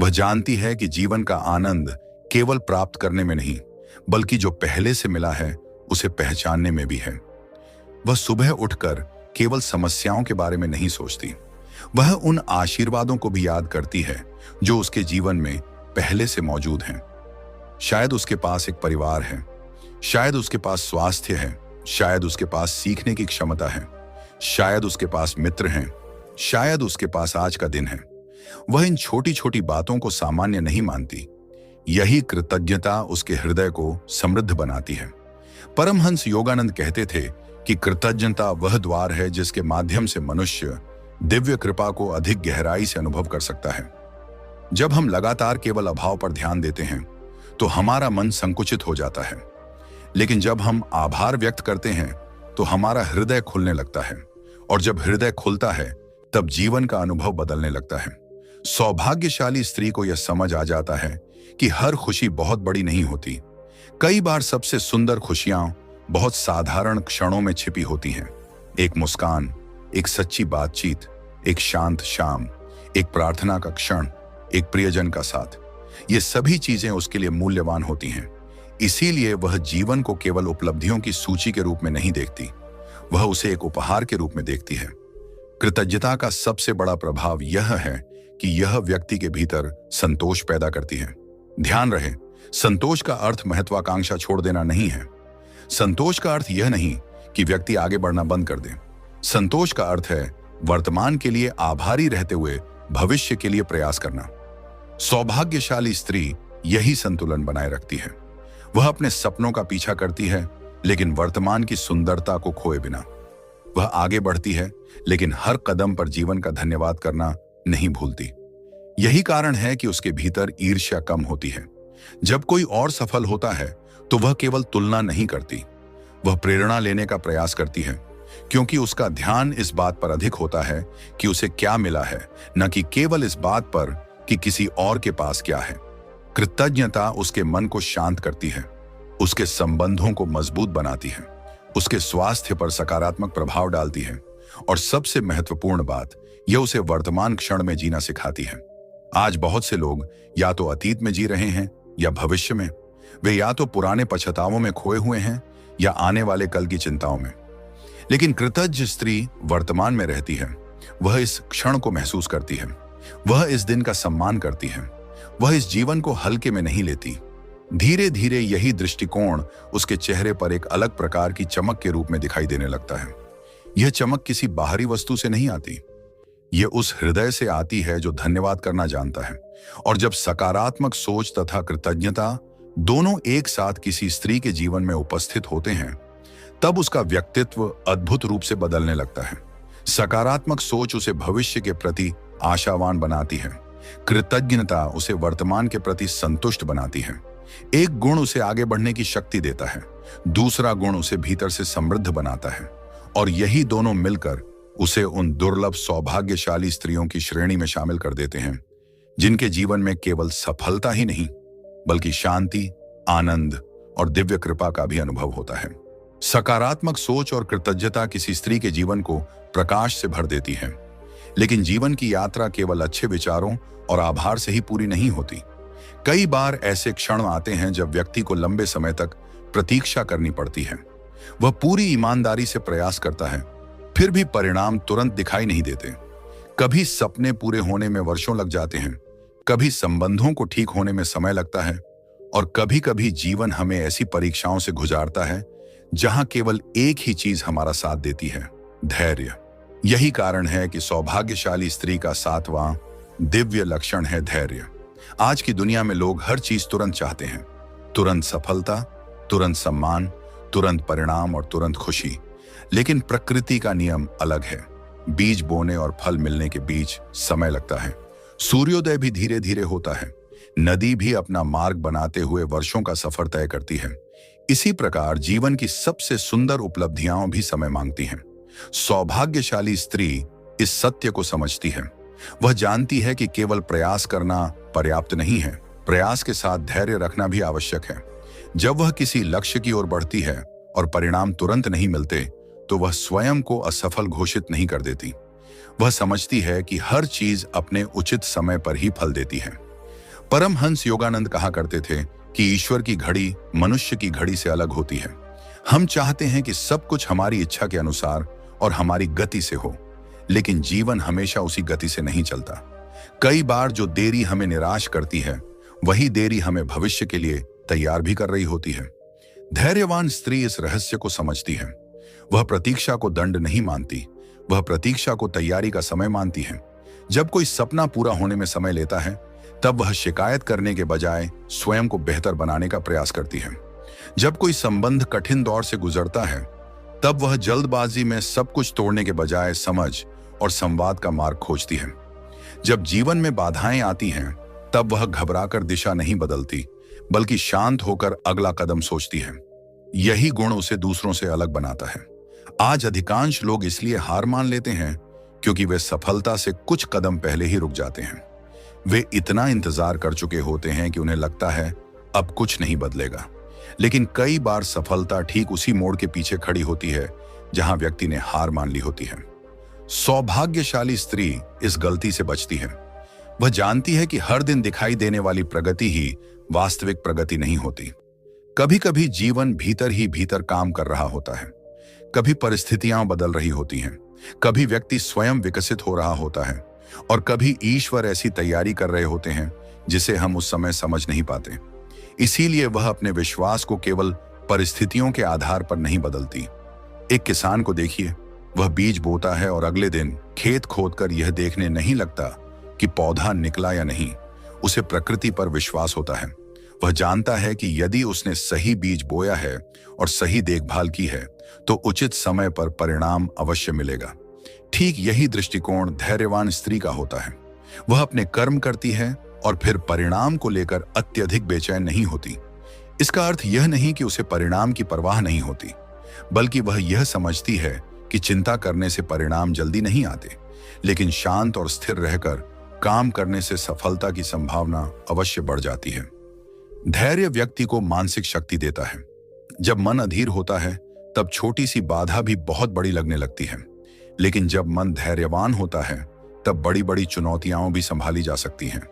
वह जानती है कि जीवन का आनंद केवल प्राप्त करने में नहीं, बल्कि जो पहले से मिला है उसे पहचानने में भी है। वह सुबह उठकर केवल समस्याओं के बारे में नहीं सोचती, वह उन आशीर्वादों को भी याद करती है जो उसके जीवन में पहले से मौजूद हैं। शायद उसके पास एक परिवार है, शायद उसके पास स्वास्थ्य है, शायद उसके पास सीखने की क्षमता है, शायद उसके पास मित्र हैं, शायद उसके पास आज का दिन है। वह इन छोटी छोटी बातों को सामान्य नहीं मानती। यही कृतज्ञता उसके हृदय को समृद्ध बनाती है। परमहंस योगानंद कहते थे कि कृतज्ञता वह द्वार है जिसके माध्यम से मनुष्य दिव्य कृपा को अधिक गहराई से अनुभव कर सकता है। जब हम लगातार केवल अभाव पर ध्यान देते हैं तो हमारा मन संकुचित हो जाता है, लेकिन जब हम आभार व्यक्त करते हैं तो हमारा हृदय खुलने लगता है, और जब हृदय खुलता है तब जीवन का अनुभव बदलने लगता है। सौभाग्यशाली स्त्री को यह समझ आ जाता है कि हर खुशी बहुत बड़ी नहीं होती। कई बार सबसे सुंदर खुशियां बहुत साधारण क्षणों में छिपी होती हैं। एक मुस्कान, एक सच्ची बातचीत, एक शांत शाम, एक प्रार्थना का क्षण, एक प्रियजन का साथ, ये सभी चीजें उसके लिए मूल्यवान होती हैं। इसीलिए वह जीवन को केवल उपलब्धियों की सूची के रूप में नहीं देखती, वह उसे एक उपहार के रूप में देखती है। कृतज्ञता का सबसे बड़ा प्रभाव यह है कि यह व्यक्ति के भीतर संतोष पैदा करती है। ध्यान रहे, संतोष का अर्थ महत्वाकांक्षा छोड़ देना नहीं है। संतोष का अर्थ यह नहीं कि व्यक्ति आगे बढ़ना बंद कर दे। संतोष का अर्थ है वर्तमान के लिए आभारी रहते हुए भविष्य के लिए प्रयास करना। सौभाग्यशाली स्त्री यही संतुलन बनाए रखती है। वह अपने सपनों का पीछा करती है, लेकिन वर्तमान की सुंदरता को खोए बिना। वह आगे बढ़ती है, लेकिन हर कदम पर जीवन का धन्यवाद करना नहीं भूलती। यही कारण है कि उसके भीतर ईर्ष्या कम होती है। जब कोई और सफल होता है तो वह केवल तुलना नहीं करती, वह प्रेरणा लेने का प्रयास करती है, क्योंकि उसका ध्यान इस बात पर अधिक होता है कि उसे क्या मिला है, न कि केवल इस बात पर कि किसी और के पास क्या है। कृतज्ञता उसके मन को शांत करती है, उसके संबंधों को मजबूत बनाती है, उसके स्वास्थ्य पर सकारात्मक प्रभाव डालती है, और सबसे महत्वपूर्ण बात, यह उसे वर्तमान क्षण में जीना सिखाती है। आज बहुत से लोग या तो अतीत में जी रहे हैं या भविष्य में। वे या तो पुराने पछतावों में खोए हुए हैं या आने वाले कल की चिंताओं में। लेकिन कृतज्ञ स्त्री वर्तमान में रहती है। वह इस क्षण को महसूस करती है, वह इस दिन का सम्मान करती है, वह इस जीवन को हल्के में नहीं लेती। धीरे धीरे यही दृष्टिकोण उसके चेहरे पर एक अलग प्रकार की चमक के रूप में दिखाई देने लगता है। यह चमक किसी बाहरी वस्तु से नहीं आती, यह उस हृदय से आती है जो धन्यवाद करना जानता है। और जब सकारात्मक सोच तथा कृतज्ञता दोनों एक साथ किसी स्त्री के जीवन में उपस्थित होते हैं, तब उसका व्यक्तित्व अद्भुत रूप से बदलने लगता है। सकारात्मक सोच उसे भविष्य के प्रति आशावान बनाती है, कृतज्ञता उसे वर्तमान के प्रति संतुष्ट बनाती है। एक गुण उसे आगे बढ़ने की शक्ति देता है, दूसरा गुण उसे भीतर से समृद्ध बनाता है, और यही दोनों मिलकर उसे उन दुर्लभ सौभाग्यशाली स्त्रियों की श्रेणी में शामिल कर देते हैं, जिनके जीवन में केवल सफलता ही नहीं, बल्कि शांति, आनंद और दिव्य कृपा का भी अनुभव होता है। सकारात्मक सोच और कृतज्ञता किसी स्त्री के जीवन को प्रकाश से भर देती है। लेकिन जीवन की यात्रा केवल अच्छे विचारों और आभार से ही पूरी नहीं होती। कई बार ऐसे क्षण आते हैं जब व्यक्ति को लंबे समय तक प्रतीक्षा करनी पड़ती है। वह पूरी ईमानदारी से प्रयास करता है, फिर भी परिणाम तुरंत दिखाई नहीं देते। कभी सपने पूरे होने में वर्षों लग जाते हैं, कभी संबंधों को ठीक होने में समय लगता है, और कभी कभी जीवन हमें ऐसी परीक्षाओं से गुजारता है जहां केवल एक ही चीज हमारा साथ देती है, धैर्य। यही कारण है कि सौभाग्यशाली स्त्री का 7वां दिव्य लक्षण है धैर्य। आज की दुनिया में लोग हर चीज तुरंत चाहते हैं, तुरंत सफलता, तुरंत सम्मान, तुरंत परिणाम और तुरंत खुशी। लेकिन प्रकृति का नियम अलग है। बीज बोने और फल मिलने के बीच समय लगता है। सूर्योदय भी धीरे धीरे होता है। नदी भी अपना मार्ग बनाते हुए वर्षों का सफर तय करती है। इसी प्रकार जीवन की सबसे सुंदर उपलब्धियां भी समय मांगती हैं। सौभाग्यशाली स्त्री इस सत्य को समझती है। वह जानती है कि केवल प्रयास करना पर्याप्त नहीं है, प्रयास के साथ धैर्य रखना भी आवश्यक है। जब वह किसी लक्ष्य की ओर बढ़ती है और परिणाम तुरंत नहीं मिलते, तो वह स्वयं को असफल घोषित नहीं कर देती। वह समझती है कि हर चीज अपने उचित समय पर ही फल देती है। परमहंस योगानंद कहा करते थे कि ईश्वर की घड़ी मनुष्य की घड़ी से अलग होती है। हम चाहते हैं कि सब कुछ हमारी इच्छा के अनुसार और हमारी गति से हो, लेकिन जीवन हमेशा उसी गति से नहीं चलता। कई बार जो देरी हमें निराश करती है, वही देरी हमें भविष्य के लिए तैयार भी कर रही होती है। धैर्यवान स्त्री इस रहस्य को समझती है। वह प्रतीक्षा को दंड नहीं मानती, वह प्रतीक्षा को तैयारी का समय मानती है। जब कोई सपना पूरा होने में समय लेता है, तब वह शिकायत करने के बजाय स्वयं को बेहतर बनाने का प्रयास करती है। जब कोई संबंध कठिन दौर से गुजरता है, तब वह जल्दबाजी में सब कुछ तोड़ने के बजाय समझ और संवाद का मार्ग खोजती है। जब जीवन में बाधाएं आती हैं, तब वह घबराकर दिशा नहीं बदलती, बल्कि शांत होकर अगला कदम सोचती है। यही गुण उसे दूसरों से अलग बनाता है। आज अधिकांश लोग इसलिए हार मान लेते हैं क्योंकि वे सफलता से कुछ कदम पहले ही रुक जाते हैं। वे इतना इंतजार कर चुके होते हैं कि उन्हें लगता है अब कुछ नहीं बदलेगा। लेकिन कई बार सफलता ठीक उसी मोड़ के पीछे खड़ी होती है जहां व्यक्ति ने हार मान ली होती है। सौभाग्यशाली स्त्री इस गलती से बचती है। वह जानती है कि हर दिन दिखाई देने वाली प्रगति ही वास्तविक प्रगति नहीं होती। कभी कभी जीवन भीतर ही भीतर काम कर रहा होता है, कभी परिस्थितियां बदल रही होती हैं, कभी व्यक्ति स्वयं विकसित हो रहा होता है, और कभी ईश्वर ऐसी तैयारी कर रहे होते हैं जिसे हम उस समय समझ नहीं पाते। इसीलिए वह अपने विश्वास को केवल परिस्थितियों के आधार पर नहीं बदलती। एक किसान को देखिए, वह बीज बोता है और अगले दिन खेत खोदकर यह देखने नहीं लगता कि पौधा निकला या नहीं। उसे प्रकृति पर विश्वास होता है। वह जानता है कि यदि उसने सही बीज बोया है और सही देखभाल की है, तो उचित समय पर परिणाम अवश्य मिलेगा। ठीक यही दृष्टिकोण धैर्यवान स्त्री का होता है। वह अपने कर्म करती है और फिर परिणाम को लेकर अत्यधिक बेचैन नहीं होती। इसका अर्थ यह नहीं कि उसे परिणाम की परवाह नहीं होती, बल्कि वह यह समझती है कि चिंता करने से परिणाम जल्दी नहीं आते, लेकिन शांत और स्थिर रहकर काम करने से सफलता की संभावना अवश्य बढ़ जाती है। धैर्य व्यक्ति को मानसिक शक्ति देता है। जब मन अधीर होता है, तब छोटी सी बाधा भी बहुत बड़ी लगने लगती है, लेकिन जब मन धैर्यवान होता है, तब बड़ी बड़ी चुनौतियां भी संभाली जा सकती हैं।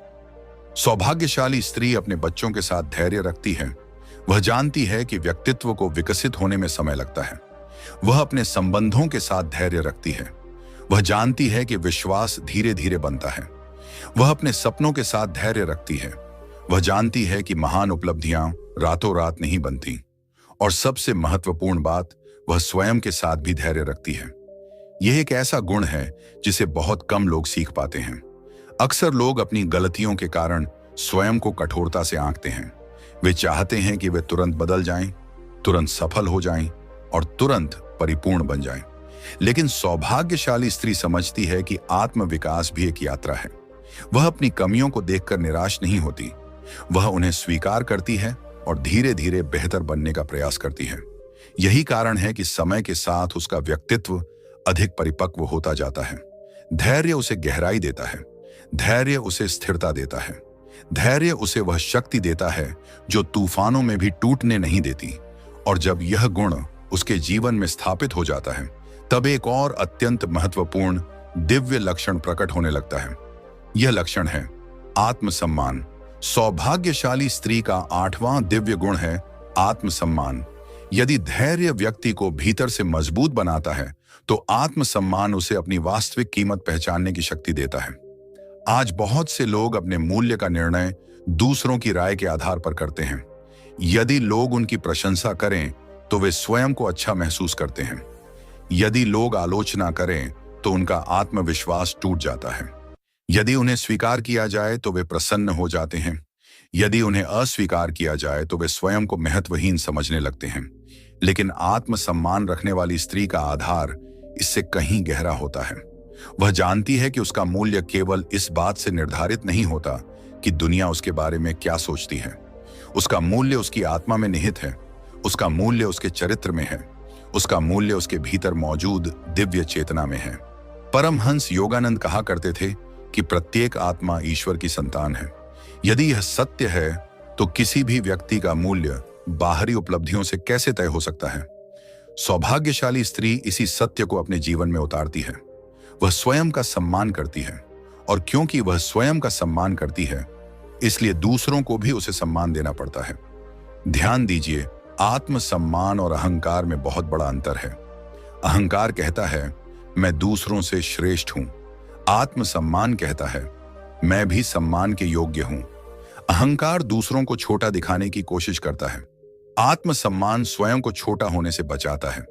सौभाग्यशाली स्त्री अपने बच्चों के साथ धैर्य रखती है। वह जानती है कि व्यक्तित्व को विकसित होने में समय लगता है। वह अपने संबंधों के साथ धैर्य रखती है। वह जानती है कि विश्वास धीरे धीरे बनता है। वह अपने सपनों के साथ धैर्य रखती है। वह जानती है कि महान उपलब्धियां रातों रात नहीं बनती। और सबसे महत्वपूर्ण बात, वह स्वयं के साथ भी धैर्य रखती है। यह एक ऐसा गुण है जिसे बहुत कम लोग सीख पाते हैं। अक्सर लोग अपनी गलतियों के कारण स्वयं को कठोरता से आंकते हैं। वे चाहते हैं कि वे तुरंत बदल जाएं, तुरंत सफल हो जाएं और तुरंत परिपूर्ण बन जाएं। लेकिन सौभाग्यशाली स्त्री समझती है कि आत्म विकास भी एक यात्रा है। वह अपनी कमियों को देखकर निराश नहीं होती। वह उन्हें स्वीकार करती है और धीरे धीरे बेहतर बनने का प्रयास करती है। यही कारण है कि समय के साथ उसका व्यक्तित्व अधिक परिपक्व होता जाता है। धैर्य उसे गहराई देता है। धैर्य उसे स्थिरता देता है। धैर्य उसे वह शक्ति देता है जो तूफानों में भी टूटने नहीं देती। और जब यह गुण उसके जीवन में स्थापित हो जाता है, तब एक और अत्यंत महत्वपूर्ण दिव्य लक्षण प्रकट होने लगता है। यह लक्षण है आत्मसम्मान। सौभाग्यशाली स्त्री का 8वां दिव्य गुण है आत्मसम्मान। यदि धैर्य व्यक्ति को भीतर से मजबूत बनाता है, तो आत्मसम्मान उसे अपनी वास्तविक कीमत पहचानने की शक्ति देता है। आज बहुत से लोग अपने मूल्य का निर्णय दूसरों की राय के आधार पर करते हैं। यदि लोग उनकी प्रशंसा करें, तो वे स्वयं को अच्छा महसूस करते हैं। यदि लोग आलोचना करें, तो उनका आत्मविश्वास टूट जाता है। यदि उन्हें स्वीकार किया जाए, तो वे प्रसन्न हो जाते हैं। यदि उन्हें अस्वीकार किया जाए, तो वे स्वयं को महत्वहीन समझने लगते हैं। लेकिन आत्मसम्मान रखने वाली स्त्री का आधार इससे कहीं गहरा होता है। वह जानती है कि उसका मूल्य केवल इस बात से निर्धारित नहीं होता कि दुनिया उसके बारे में क्या सोचती है। उसका मूल्य उसकी आत्मा में निहित है। उसका मूल्य उसके चरित्र में है। उसका मूल्य उसके भीतर मौजूद दिव्य चेतना में है। परमहंस योगानंद कहा करते थे कि प्रत्येक आत्मा ईश्वर की संतान है। यदि यह सत्य है, तो किसी भी व्यक्ति का मूल्य बाहरी उपलब्धियों से कैसे तय हो सकता है। सौभाग्यशाली स्त्री इसी सत्य को अपने जीवन में उतारती है। वह स्वयं का सम्मान करती है, और क्योंकि वह स्वयं का सम्मान करती है, इसलिए दूसरों को भी उसे सम्मान देना पड़ता है। ध्यान दीजिए, आत्मसम्मान और अहंकार में बहुत बड़ा अंतर है। अहंकार कहता है मैं दूसरों से श्रेष्ठ हूं। आत्मसम्मान कहता है मैं भी सम्मान के योग्य हूं। अहंकार दूसरों को छोटा दिखाने की कोशिश करता है। आत्मसम्मान स्वयं को छोटा होने से बचाता है।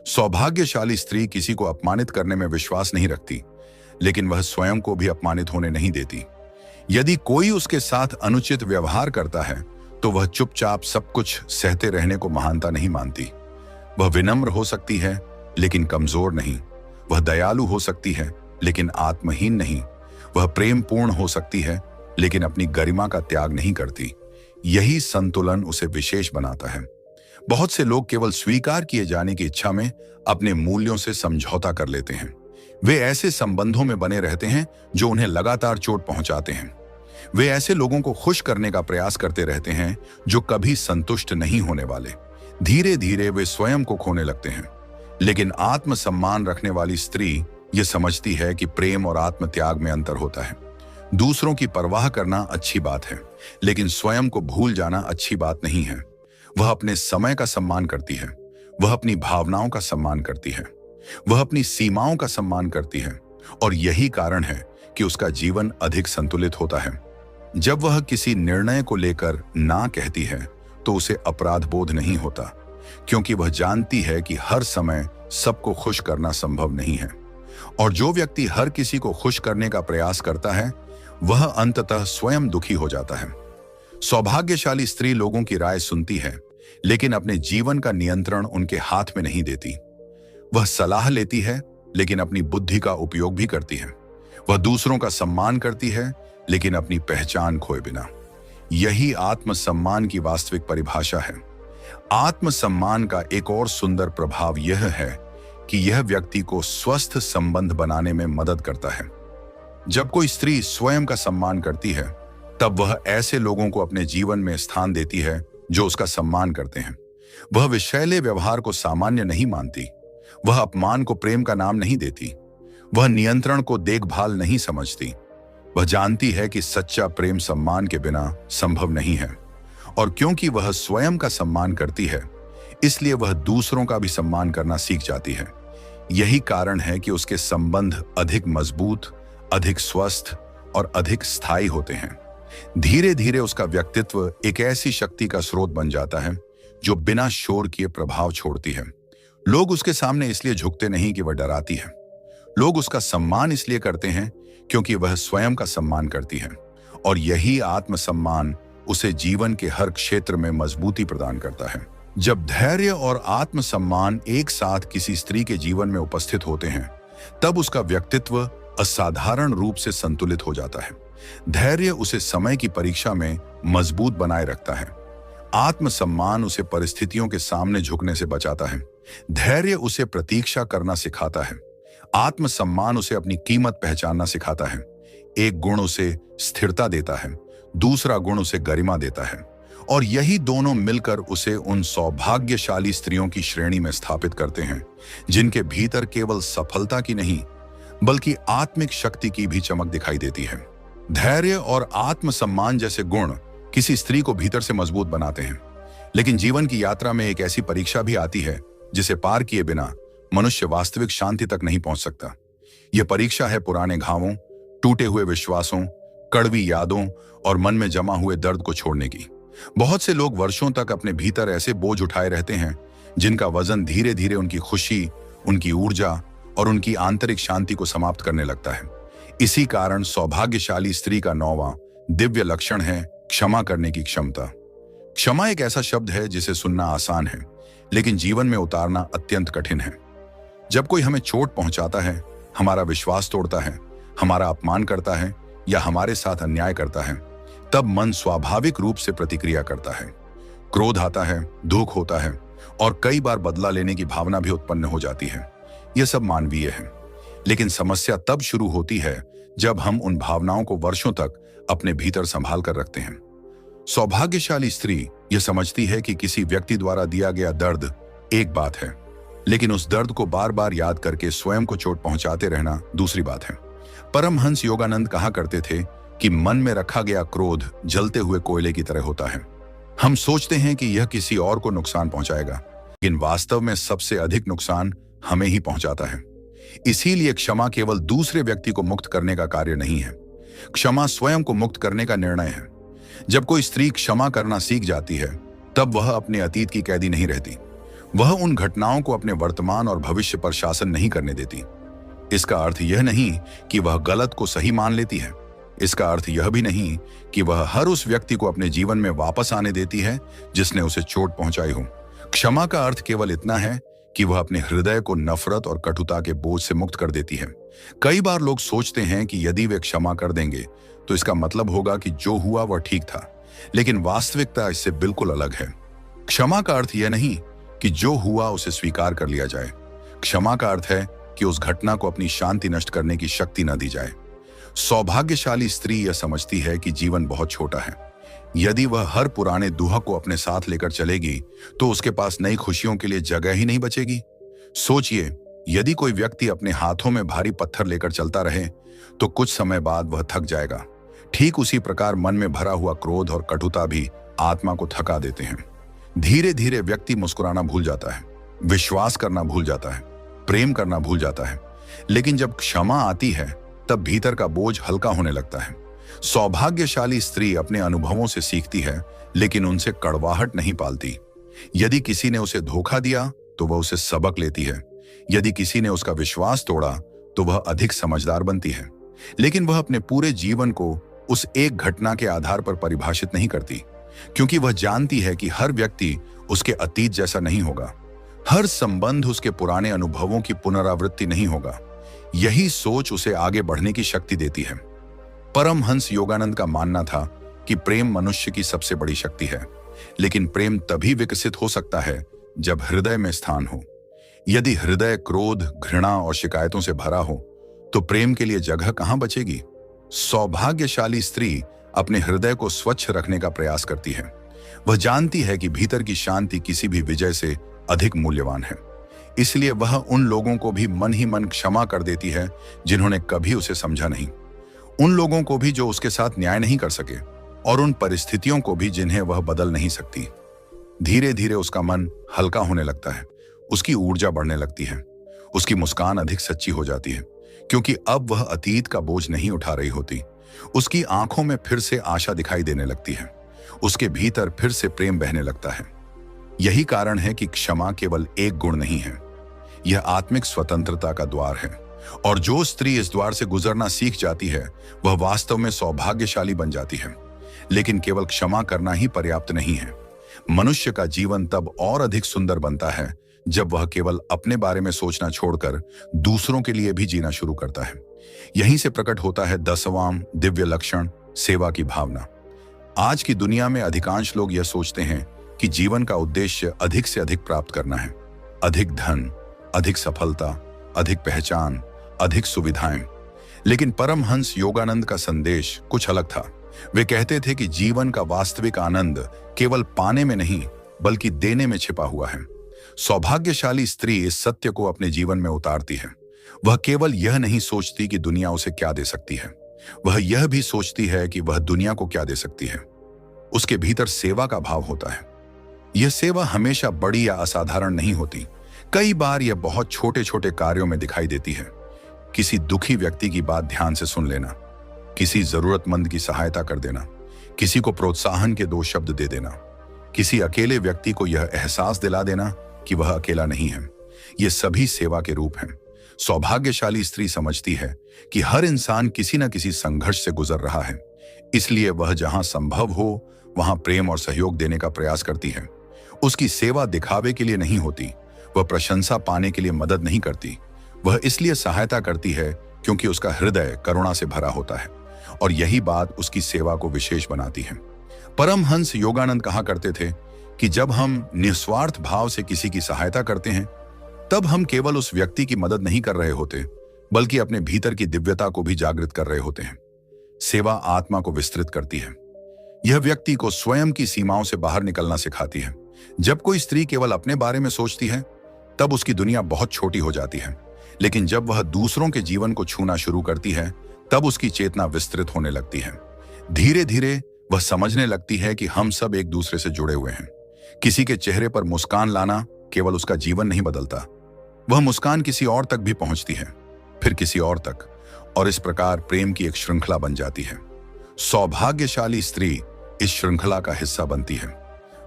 सौभाग्यशाली स्त्री किसी को अपमानित करने में विश्वास नहीं रखती, लेकिन वह स्वयं को भी अपमानित होने नहीं देती। यदि कोई उसके साथ अनुचित व्यवहार करता है तो वह चुपचाप सब कुछ सहते रहने को महानता नहीं मानती। वह विनम्र हो सकती है लेकिन कमजोर नहीं। वह दयालु हो सकती है लेकिन आत्महीन नहीं। वह प्रेमपूर्ण हो सकती है लेकिन अपनी गरिमा का त्याग नहीं करती। यही संतुलन उसे विशेष बनाता है। बहुत से लोग केवल स्वीकार किए जाने की इच्छा में अपने मूल्यों से समझौता कर लेते हैं। वे ऐसे संबंधों में बने रहते हैं जो उन्हें लगातार चोट पहुंचाते हैं। वे ऐसे लोगों को खुश करने का प्रयास करते रहते हैं जो कभी संतुष्ट नहीं होने वाले। धीरे धीरे वे स्वयं को खोने लगते हैं। लेकिन आत्मसम्मान रखने वाली स्त्री ये समझती है कि प्रेम और आत्मत्याग में अंतर होता है। दूसरों की परवाह करना अच्छी बात है, लेकिन स्वयं को भूल जाना अच्छी बात नहीं है। वह अपने समय का सम्मान करती है। वह अपनी भावनाओं का सम्मान करती है। वह अपनी सीमाओं का सम्मान करती है, और यही कारण है कि उसका जीवन अधिक संतुलित होता है। जब वह किसी निर्णय को लेकर ना कहती है तो उसे अपराध बोध नहीं होता, क्योंकि वह जानती है कि हर समय सबको खुश करना संभव नहीं है। और जो व्यक्ति हर किसी को खुश करने का प्रयास करता है वह अंततः स्वयं दुखी हो जाता है। सौभाग्यशाली स्त्री लोगों की राय सुनती है, लेकिन अपने जीवन का नियंत्रण उनके हाथ में नहीं देती। वह सलाह लेती है लेकिन अपनी बुद्धि का उपयोग भी करती है। वह दूसरों का सम्मान करती है लेकिन अपनी पहचान खोए बिना। यही आत्मसम्मान की वास्तविक परिभाषा है। आत्मसम्मान का एक और सुंदर प्रभाव यह है कि यह व्यक्ति को स्वस्थ संबंध बनाने में मदद करता है। जब कोई स्त्री स्वयं का सम्मान करती है, तब वह ऐसे लोगों को अपने जीवन में स्थान देती है जो उसका सम्मान करते हैं। वह विषैले व्यवहार को सामान्य नहीं मानती। वह अपमान को प्रेम का नाम नहीं देती। वह नियंत्रण को देखभाल नहीं समझती। वह जानती है कि सच्चा प्रेम सम्मान के बिना संभव नहीं है। और क्योंकि वह स्वयं का सम्मान करती है, इसलिए वह दूसरों का भी सम्मान करना सीख जाती है। यही कारण है कि उसके संबंध अधिक मजबूत, अधिक स्वस्थ और अधिक स्थायी होते हैं। धीरे धीरे उसका व्यक्तित्व एक ऐसी शक्ति का स्रोत बन जाता है जो बिना शोर किए प्रभाव छोड़ती है। लोग उसके सामने इसलिए झुकते नहीं कि वह डराती है। लोग उसका सम्मान इसलिए करते हैं क्योंकि वह स्वयं का सम्मान करती है। और यही आत्मसम्मान उसे जीवन के हर क्षेत्र में मजबूती प्रदान करता है। जब धैर्य और आत्मसम्मान एक साथ किसी स्त्री के जीवन में उपस्थित होते हैं, तब उसका व्यक्तित्व असाधारण रूप से संतुलित हो जाता है। धैर्य उसे समय की परीक्षा में मजबूत बनाए रखता है। आत्मसम्मान उसे परिस्थितियों के सामने झुकने से बचाता है। धैर्य उसे प्रतीक्षा करना सिखाता है। आत्मसम्मान उसे अपनी कीमत पहचानना सिखाता है। एक गुण उसे स्थिरता देता है, दूसरा गुण उसे गरिमा देता है, और यही दोनों मिलकर उसे उन सौभाग्यशाली स्त्रियों की श्रेणी में स्थापित करते हैं जिनके भीतर केवल सफलता की नहीं बल्कि आत्मिक शक्ति की भी चमक दिखाई देती है। धैर्य और आत्मसम्मान जैसे गुण किसी स्त्री को भीतर से मजबूत बनाते हैं। लेकिन जीवन की यात्रा में एक ऐसी परीक्षा भी आती है जिसे पार किए बिना मनुष्य वास्तविक शांति तक नहीं पहुंच सकता। यह परीक्षा है पुराने घावों, टूटे हुए विश्वासों, कड़वी यादों और मन में जमा हुए दर्द को छोड़ने की। बहुत से लोग वर्षों तक अपने भीतर ऐसे बोझ उठाए रहते हैं जिनका वजन धीरे धीरे उनकी खुशी, उनकी ऊर्जा और उनकी आंतरिक शांति को समाप्त करने लगता है। इसी कारण सौभाग्यशाली स्त्री का 9वां दिव्य लक्षण है क्षमा करने की क्षमता। क्षमा एक ऐसा शब्द है जिसे सुनना आसान है, लेकिन जीवन में उतारना अत्यंत कठिन है। जब कोई हमें चोट पहुंचाता है, हमारा विश्वास तोड़ता है, हमारा अपमान करता है या हमारे साथ अन्याय करता है, तब मन स्वाभाविक रूप से प्रतिक्रिया करता है। क्रोध आता है, दुख होता है और कई बार बदला लेने की भावना भी उत्पन्न हो जाती है। यह सब मानवीय है, लेकिन समस्या तब शुरू होती है जब हम उन भावनाओं को वर्षों तक अपने भीतर संभाल कर रखते हैं। सौभाग्यशाली स्त्री यह समझती है कि किसी व्यक्ति द्वारा दिया गया दर्द एक बात है, लेकिन उस दर्द को बार बार याद करके स्वयं को चोट पहुंचाते रहना दूसरी बात है। परमहंस योगानंद कहा करते थे कि मन में रखा गया क्रोध जलते हुए कोयले की तरह होता है। हम सोचते हैं कि यह किसी और को नुकसान पहुंचाएगा, लेकिन वास्तव में सबसे अधिक नुकसान हमें ही पहुंचाता है। इसीलिए क्षमा केवल दूसरे व्यक्ति को मुक्त करने का कार्य नहीं है, क्षमा स्वयं को मुक्त करने का निर्णय है। जब कोई स्त्री क्षमा करना सीख जाती है, तब वह अपने अतीत की कैदी नहीं रहती। वह उन घटनाओं को अपने वर्तमान और भविष्य पर शासन नहीं करने देती। इसका अर्थ यह नहीं कि वह गलत को सही मान लेती है। इसका अर्थ यह भी नहीं कि वह हर उस व्यक्ति को अपने जीवन में वापस आने देती है जिसने उसे चोट पहुंचाई हो। क्षमा का अर्थ केवल इतना है कि वह अपने हृदय को नफरत और कटुता के बोझ से मुक्त कर देती है। कई बार लोग सोचते हैं कि यदि वे क्षमा कर देंगे तो इसका मतलब होगा कि जो हुआ वह ठीक था, लेकिन वास्तविकता इससे बिल्कुल अलग है। क्षमा का अर्थ यह नहीं कि जो हुआ उसे स्वीकार कर लिया जाए। क्षमा का अर्थ है कि उस घटना को अपनी शांति नष्ट करने की शक्ति न दी जाए। सौभाग्यशाली स्त्री यह समझती है कि जीवन बहुत छोटा है। यदि वह हर पुराने दुख को अपने साथ लेकर चलेगी तो उसके पास नई खुशियों के लिए जगह ही नहीं बचेगी। सोचिए, यदि कोई व्यक्ति अपने हाथों में भारी पत्थर लेकर चलता रहे तो कुछ समय बाद वह थक जाएगा। ठीक उसी प्रकार मन में भरा हुआ क्रोध और कटुता भी आत्मा को थका देते हैं। धीरे धीरे व्यक्ति मुस्कुराना भूल जाता है, विश्वास करना भूल जाता है, प्रेम करना भूल जाता है। लेकिन जब क्षमा आती है तब भीतर का बोझ हल्का होने लगता है। सौभाग्यशाली स्त्री अपने अनुभवों से सीखती है, लेकिन उनसे कड़वाहट नहीं पालती। यदि किसी ने उसे धोखा दिया तो वह उसे सबक लेती है। यदि किसी ने उसका विश्वास तोड़ा तो वह अधिक समझदार बनती है। लेकिन वह अपने पूरे जीवन को उस एक घटना के आधार पर परिभाषित नहीं करती, क्योंकि वह जानती है कि हर व्यक्ति उसके अतीत जैसा नहीं होगा। हर संबंध उसके पुराने अनुभवों की पुनरावृत्ति नहीं होगा। यही सोच उसे आगे बढ़ने की शक्ति देती है। परमहंस योगानंद का मानना था कि प्रेम मनुष्य की सबसे बड़ी शक्ति है, लेकिन प्रेम तभी विकसित हो सकता है जब हृदय में स्थान हो। यदि हृदय क्रोध, घृणा और शिकायतों से भरा हो तो प्रेम के लिए जगह कहां बचेगी। सौभाग्यशाली स्त्री अपने हृदय को स्वच्छ रखने का प्रयास करती है। वह जानती है कि भीतर की शांति किसी भी विजय से अधिक मूल्यवान है। इसलिए वह उन लोगों को भी मन ही मन क्षमा कर देती है जिन्होंने कभी उसे समझा नहीं, उन लोगों को भी जो उसके साथ न्याय नहीं कर सके, और उन परिस्थितियों को भी जिन्हें वह बदल नहीं सकती। धीरे धीरे उसका मन हल्का होने लगता है, उसकी ऊर्जा बढ़ने लगती है, उसकी मुस्कान अधिक सच्ची हो जाती है, क्योंकि अब वह अतीत का बोझ नहीं उठा रही होती। उसकी आंखों में फिर से आशा दिखाई देने लगती है, उसके भीतर फिर से प्रेम बहने लगता है। यही कारण है कि क्षमा केवल एक गुण नहीं है, यह आत्मिक स्वतंत्रता का द्वार है। और जो स्त्री इस द्वार से गुजरना सीख जाती है वह वास्तव में सौभाग्यशाली बन जाती है। लेकिन केवल क्षमा करना ही पर्याप्त नहीं है। मनुष्य का जीवन तब और अधिक सुंदर बनता है जब वह केवल अपने बारे में सोचना छोड़कर दूसरों के लिए भी जीना शुरू करता है। यहीं से प्रकट होता है 10वां दिव्य लक्षण, सेवा की भावना। आज की दुनिया में अधिकांश लोग यह सोचते हैं कि जीवन का उद्देश्य अधिक से अधिक प्राप्त करना है, अधिक धन, अधिक सफलता, अधिक पहचान, अधिक सुविधाएं। लेकिन परमहंस योगानंद का संदेश कुछ अलग था। वे कहते थे कि जीवन का वास्तविक आनंद केवल पाने में नहीं बल्कि देने में छिपा हुआ है। सौभाग्यशाली स्त्री इस सत्य को अपने जीवन में उतारती है। वह केवल यह नहीं सोचती कि दुनिया उसे क्या दे सकती है, वह यह भी सोचती है कि वह दुनिया को क्या दे सकती है। उसके भीतर सेवा का भाव होता है। यह सेवा हमेशा बड़ी या असाधारण नहीं होती। कई बार यह बहुत छोटे छोटे कार्यों में दिखाई देती है। किसी दुखी व्यक्ति की बात ध्यान से सुन लेना, किसी जरूरतमंद की सहायता कर देना, किसी को प्रोत्साहन के 2 शब्द दे देना, किसी अकेले व्यक्ति को यह एहसास दिला देना कि वह अकेला नहीं है। ये सभी सेवा के रूप हैं। सौभाग्यशाली स्त्री समझती है कि हर इंसान किसी न किसी संघर्ष से गुजर रहा है, इसलिए वह जहां संभव हो वहां प्रेम और सहयोग देने का प्रयास करती है। उसकी सेवा दिखावे के लिए नहीं होती, वह प्रशंसा पाने के लिए मदद नहीं करती। वह इसलिए सहायता करती है क्योंकि उसका हृदय करुणा से भरा होता है, और यही बात उसकी सेवा को विशेष बनाती है। परमहंस योगानंद कहा करते थे कि जब हम निस्वार्थ भाव से किसी की सहायता करते हैं तब हम केवल उस व्यक्ति की मदद नहीं कर रहे होते बल्कि अपने भीतर की दिव्यता को भी जागृत कर रहे होते हैं। सेवा आत्मा को विस्तृत करती है। यह व्यक्ति को स्वयं की सीमाओं से बाहर निकलना सिखाती है। जब कोई स्त्री केवल अपने बारे में सोचती है तब उसकी दुनिया बहुत छोटी हो जाती है। लेकिन जब वह दूसरों के जीवन को छूना शुरू करती है, तब उसकी चेतना विस्तृत होने लगती है। धीरे धीरे वह समझने लगती है कि हम सब एक दूसरे से जुड़े हुए हैं। किसी के चेहरे पर मुस्कान लाना केवल उसका जीवन नहीं बदलता, वह मुस्कान किसी और तक भी पहुंचती है, फिर किसी और तक, और इस प्रकार प्रेम की एक श्रृंखला बन जाती है। सौभाग्यशाली स्त्री इस श्रृंखला का हिस्सा बनती है।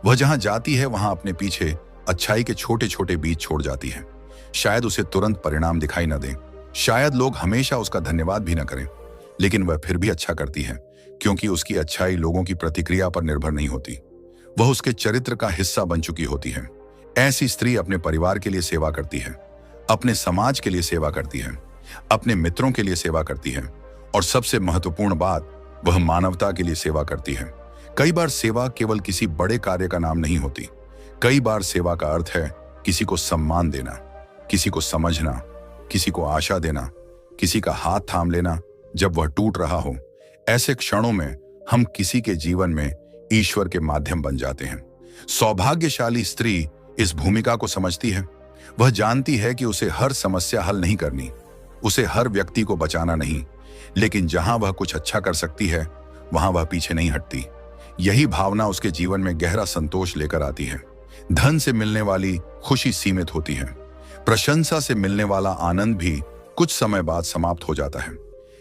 वह जहां जाती है वहां अपने पीछे अच्छाई के छोटे छोटे बीज छोड़ जाती है। शायद उसे तुरंत परिणाम दिखाई न दें, शायद लोग हमेशा उसका धन्यवाद भी न करें, लेकिन वह फिर भी अच्छा करती है, क्योंकि उसकी अच्छाई लोगों की प्रतिक्रिया पर निर्भर नहीं होती, वह उसके चरित्र का हिस्सा बन चुकी होती है। ऐसी स्त्री अपने परिवार के लिए सेवा करती है, अपने समाज के लिए सेवा करती है, अपने मित्रों के लिए सेवा करती है, और सबसे महत्वपूर्ण बात, वह मानवता के लिए सेवा करती है। कई बार सेवा केवल किसी बड़े कार्य का नाम नहीं होती। कई बार सेवा का अर्थ है किसी को सम्मान देना, किसी को समझना, किसी को आशा देना, किसी का हाथ थाम लेना जब वह टूट रहा हो। ऐसे क्षणों में हम किसी के जीवन में ईश्वर के माध्यम बन जाते हैं। सौभाग्यशाली स्त्री इस भूमिका को समझती है। वह जानती है कि उसे हर समस्या हल नहीं करनी, उसे हर व्यक्ति को बचाना नहीं, लेकिन जहां वह कुछ अच्छा कर सकती है वहां वह पीछे नहीं हटती। यही भावना उसके जीवन में गहरा संतोष लेकर आती है। धन से मिलने वाली खुशी सीमित होती है, प्रशंसा से मिलने वाला आनंद भी कुछ समय बाद समाप्त हो जाता है,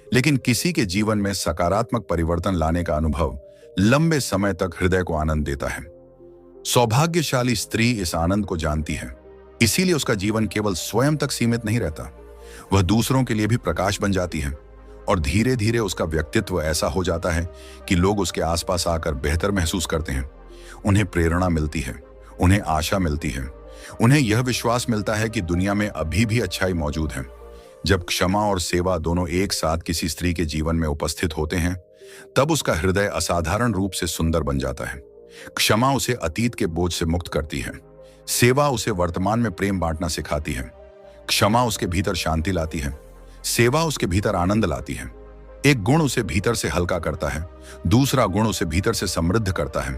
लेकिन किसी के जीवन में सकारात्मक परिवर्तन लाने का अनुभव लंबे समय तक हृदय को आनंद देता है। सौभाग्यशाली स्त्री इस आनंद को जानती है, इसीलिए उसका जीवन केवल स्वयं तक सीमित नहीं रहता, वह दूसरों के लिए भी प्रकाश बन जाती है, और धीरे धीरे उसका व्यक्तित्व ऐसा हो जाता है कि लोग उसके आसपास आकर बेहतर महसूस करते हैं। उन्हें प्रेरणा मिलती है, उन्हें आशा मिलती है, उन्हें यह विश्वास मिलता है कि दुनिया में अभी भी अच्छाई मौजूद है। जब क्षमा और सेवा दोनों एक साथ किसी स्त्री के जीवन में उपस्थित होते हैं, तब उसका हृदय असाधारण रूप से सुंदर बन जाता है। क्षमा उसे अतीत के बोझ से मुक्त करती है, सेवा उसे वर्तमान में प्रेम बांटना सिखाती है। क्षमा उसके भीतर शांति लाती है, सेवा उसके भीतर आनंद लाती है। एक गुण उसे भीतर से हल्का करता है, दूसरा गुण उसे भीतर से समृद्ध करता है,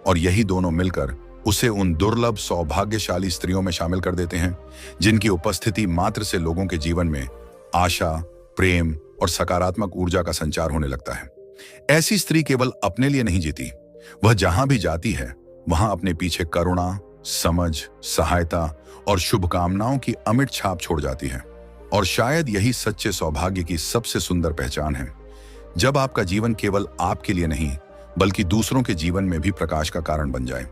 और यही दोनों मिलकर उसे उन दुर्लभ सौभाग्यशाली स्त्रियों में शामिल कर देते हैं जिनकी उपस्थिति मात्र से लोगों के जीवन में आशा, प्रेम और सकारात्मक ऊर्जा का संचार होने लगता है। ऐसी स्त्री केवल अपने लिए नहीं जीती, वह जहां भी जाती है वहां अपने पीछे करुणा, समझ, सहायता और शुभकामनाओं की अमिट छाप छोड़ जाती है। और शायद यही सच्चे सौभाग्य की सबसे सुंदर पहचान है, जब आपका जीवन केवल आपके लिए नहीं बल्कि दूसरों के जीवन में भी प्रकाश का कारण बन जाए।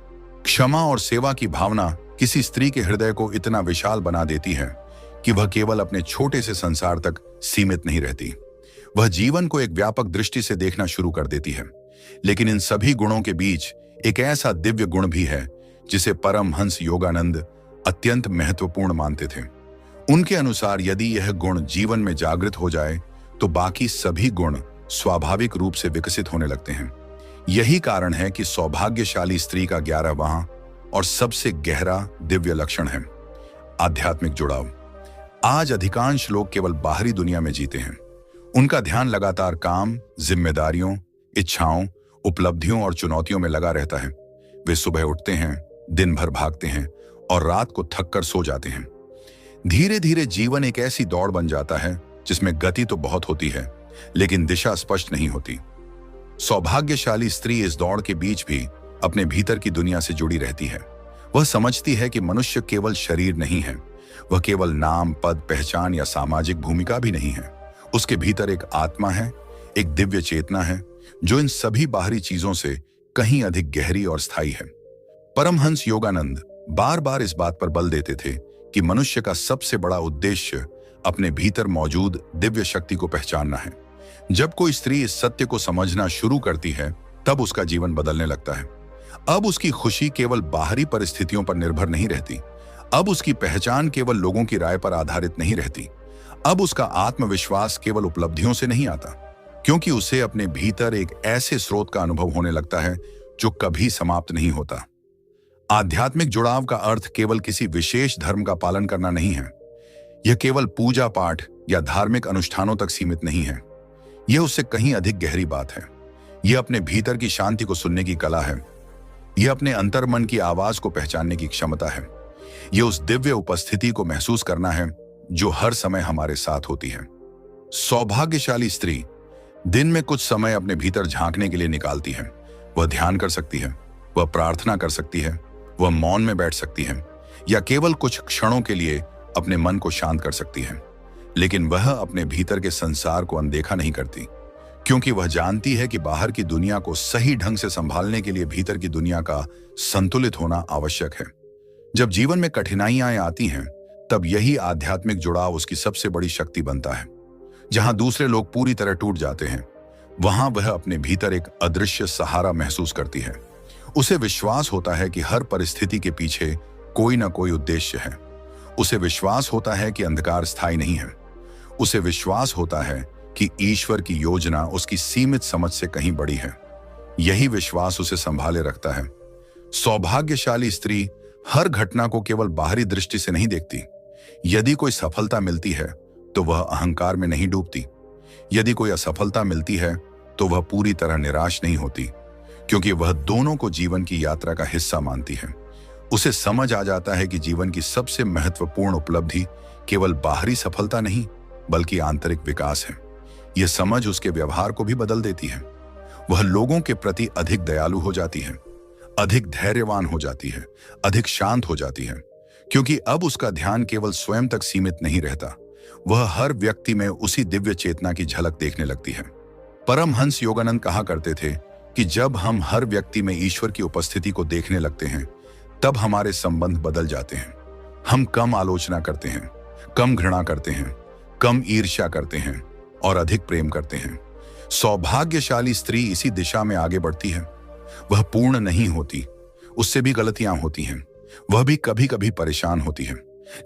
क्षमा और सेवा की भावना किसी स्त्री के हृदय को इतना विशाल बना देती है कि वह केवल अपने छोटे से संसार तक सीमित नहीं रहती, वह जीवन को एक व्यापक दृष्टि से देखना शुरू कर देती है। लेकिन इन सभी गुणों के बीच एक ऐसा दिव्य गुण भी है जिसे परमहंस योगानंद अत्यंत महत्वपूर्ण मानते थे। उनके अनुसार यदि यह गुण जीवन में जागृत हो जाए तो बाकी सभी गुण स्वाभाविक रूप से विकसित होने लगते हैं। यही कारण है कि सौभाग्यशाली स्त्री का 11वां और सबसे गहरा दिव्य लक्षण है आध्यात्मिक जुड़ाव। आज अधिकांश लोग केवल बाहरी दुनिया में जीते हैं। उनका ध्यान लगातार काम, जिम्मेदारियों, इच्छाओं, उपलब्धियों और चुनौतियों में लगा रहता है। वे सुबह उठते हैं, दिन भर भागते हैं और रात को थक कर सो जाते हैं। धीरे धीरे जीवन एक ऐसी दौड़ बन जाता है जिसमें गति तो बहुत होती है लेकिन दिशा स्पष्ट नहीं होती। सौभाग्यशाली स्त्री इस दौड़ के बीच भी अपने भीतर की दुनिया से जुड़ी रहती है। वह समझती है कि मनुष्य केवल शरीर नहीं है, वह केवल नाम, पद, पहचान या सामाजिक भूमिका भी नहीं है। उसके भीतर एक आत्मा है, एक दिव्य चेतना है जो इन सभी बाहरी चीजों से कहीं अधिक गहरी और स्थायी है। परमहंस योगानंद बार बार इस बात पर बल देते थे कि मनुष्य का सबसे बड़ा उद्देश्य अपने भीतर मौजूद दिव्य शक्ति को पहचानना है। जब कोई स्त्री इस सत्य को समझना शुरू करती है तब उसका जीवन बदलने लगता है। अब उसकी खुशी केवल बाहरी परिस्थितियों पर निर्भर नहीं रहती, अब उसकी पहचान केवल लोगों की राय पर आधारित नहीं रहती। अब उसका आत्मविश्वास केवल उपलब्धियों से नहीं आता, क्योंकि उसे अपने भीतर एक ऐसे स्रोत का अनुभव होने लगता है जो कभी समाप्त नहीं होता। आध्यात्मिक जुड़ाव का अर्थ केवल किसी विशेष धर्म का पालन करना नहीं है। यह केवल पूजा पाठ या धार्मिक अनुष्ठानों तक सीमित नहीं है। यह उससे कहीं अधिक गहरी बात है। यह अपने भीतर की शांति को सुनने की कला है। यह अपने अंतर्मन की आवाज को पहचानने की क्षमता है। ये उस दिव्य उपस्थिति को महसूस करना है जो हर समय हमारे साथ होती है। सौभाग्यशाली स्त्री दिन में कुछ समय अपने भीतर झांकने के लिए निकालती है। वह ध्यान कर सकती है, वह प्रार्थना कर सकती है, वह मौन में बैठ सकती है या केवल कुछ क्षणों के लिए अपने मन को शांत कर सकती है। लेकिन वह अपने भीतर के संसार को अनदेखा नहीं करती, क्योंकि वह जानती है कि बाहर की दुनिया को सही ढंग से संभालने के लिए भीतर की दुनिया का संतुलित होना आवश्यक है। जब जीवन में कठिनाइयां आती हैं, तब यही आध्यात्मिक जुड़ाव उसकी सबसे बड़ी शक्ति बनता है। जहां दूसरे लोग पूरी तरह टूट जाते हैं, वहां वह अपने भीतर एक अदृश्य सहारा महसूस करती है। उसे विश्वास होता है कि हर परिस्थिति के पीछे कोई ना कोई उद्देश्य है। उसे विश्वास होता है कि अंधकार स्थायी नहीं है। उसे विश्वास होता है कि ईश्वर की योजना उसकी सीमित समझ से कहीं बड़ी है। यही विश्वास उसे संभाले रखता है। सौभाग्यशाली स्त्री हर घटना को केवल बाहरी दृष्टि से नहीं देखती। यदि कोई सफलता मिलती है तो वह अहंकार में नहीं डूबती। यदि कोई असफलता मिलती है तो वह पूरी तरह निराश नहीं होती, क्योंकि वह दोनों को जीवन की यात्रा का हिस्सा मानती है। उसे समझ आ जाता है कि जीवन की सबसे महत्वपूर्ण उपलब्धि केवल बाहरी सफलता नहीं, बल्कि आंतरिक विकास है। यह समझ उसके व्यवहार को भी बदल देती है। वह लोगों के प्रति अधिक दयालु हो जाती है, अधिक धैर्यवान हो जाती है, अधिक शांत हो जाती है, क्योंकि अब उसका ध्यान केवल स्वयं तक सीमित नहीं रहता। वह हर व्यक्ति में उसी दिव्य चेतना की झलक देखने लगती है। परमहंस योगानंद कहा करते थे कि जब हम हर व्यक्ति में ईश्वर की उपस्थिति को देखने लगते हैं, तब हमारे संबंध बदल जाते हैं। हम कम आलोचना करते हैं, कम घृणा करते हैं, कम ईर्ष्या करते हैं और अधिक प्रेम करते हैं। सौभाग्यशाली स्त्री इसी दिशा में आगे बढ़ती है। वह पूर्ण नहीं होती, उससे भी गलतियां होती हैं। वह भी कभी कभी परेशान होती है,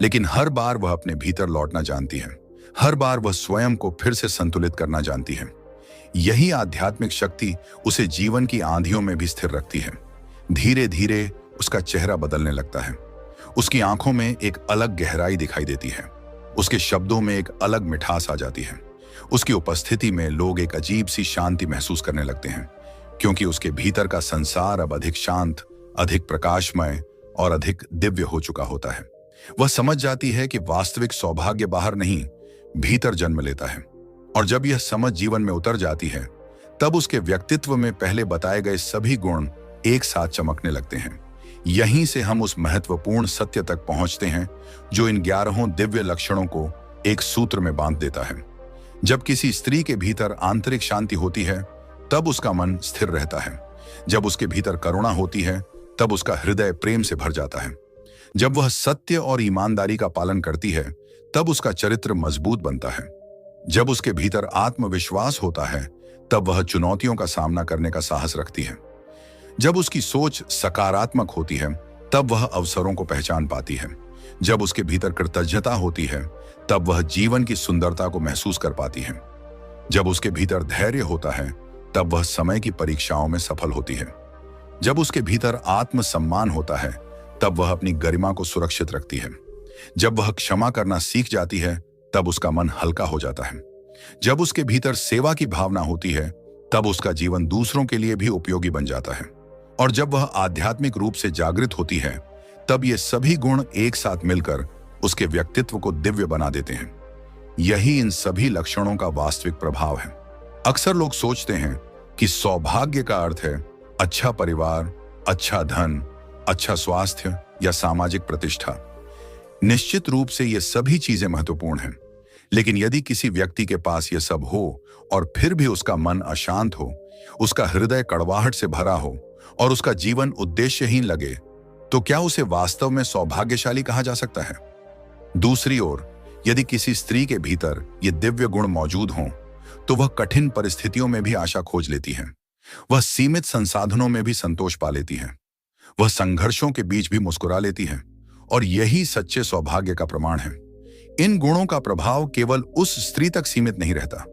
लेकिन हर बार वह अपने भीतर लौटना जानती है। हर बार वह स्वयं को फिर से संतुलित करना जानती है। यही आध्यात्मिक शक्ति उसे जीवन की आंधियों में भी स्थिर रखती है। धीरे धीरे उसका चेहरा बदलने लगता है। उसकी आंखों में एक अलग गहराई दिखाई देती है। उसके शब्दों में एक अलग मिठास आ जाती है। उसकी उपस्थिति में लोग एक अजीब सी शांति महसूस करने लगते हैं, क्योंकि उसके भीतर का संसार अब अधिक शांत, अधिक प्रकाशमय और अधिक दिव्य हो चुका होता है। वह समझ जाती है कि वास्तविक सौभाग्य बाहर नहीं, भीतर जन्म लेता है। और जब यह समझ जीवन में उतर जाती है, तब उसके व्यक्तित्व में पहले बताए गए सभी गुण एक साथ चमकने लगते हैं। यहीं से हम उस महत्वपूर्ण सत्य तक पहुंचते हैं जो इन 11 दिव्य लक्षणों को एक सूत्र में बांध देता है। जब किसी स्त्री के भीतर आंतरिक शांति होती है, तब उसका मन स्थिर रहता है। जब उसके भीतर करुणा होती है, तब उसका हृदय प्रेम से भर जाता है। जब वह सत्य और ईमानदारी का पालन करती है, तब उसका चरित्र मजबूत बनता है। जब उसके भीतर आत्मविश्वास होता है, तब वह चुनौतियों का सामना करने का साहस रखती है। जब उसकी सोच सकारात्मक होती है, तब वह अवसरों को पहचान पाती है। जब उसके भीतर कृतज्ञता होती है, तब वह जीवन की सुंदरता को महसूस कर पाती है। जब उसके भीतर धैर्य होता है, तब वह समय की परीक्षाओं में सफल होती है। जब उसके भीतर आत्मसम्मान होता है, तब वह अपनी गरिमा को सुरक्षित रखती है। जब वह क्षमा करना सीख जाती है, तब उसका मन हल्का हो जाता है। जब उसके भीतर सेवा की भावना होती है, तब उसका जीवन दूसरों के लिए भी उपयोगी बन जाता है। और जब वह आध्यात्मिक रूप से जागृत होती है, तब ये सभी गुण एक साथ मिलकर उसके व्यक्तित्व को दिव्य बना देते हैं। यही इन सभी लक्षणों का वास्तविक प्रभाव है। अक्सर लोग सोचते हैं कि सौभाग्य का अर्थ है अच्छा परिवार, अच्छा धन, अच्छा स्वास्थ्य या सामाजिक प्रतिष्ठा। निश्चित रूप से ये सभी चीजें महत्वपूर्ण हैं, लेकिन यदि किसी व्यक्ति के पास ये सब हो और फिर भी उसका मन अशांत हो, उसका हृदय कड़वाहट से भरा हो और उसका जीवन उद्देश्यहीन लगे, तो क्या उसे वास्तव में सौभाग्यशाली कहा जा सकता है? दूसरी ओर, यदि किसी स्त्री के भीतर ये दिव्य गुण मौजूद हों, तो वह कठिन परिस्थितियों में भी आशा खोज लेती है। वह सीमित संसाधनों में भी संतोष पा लेती है। वह संघर्षों के बीच भी मुस्कुरा लेती है, और यही सच्चे सौभाग्य का प्रमाण है। इन गुणों का प्रभाव केवल उस स्त्री तक सीमित नहीं रहता।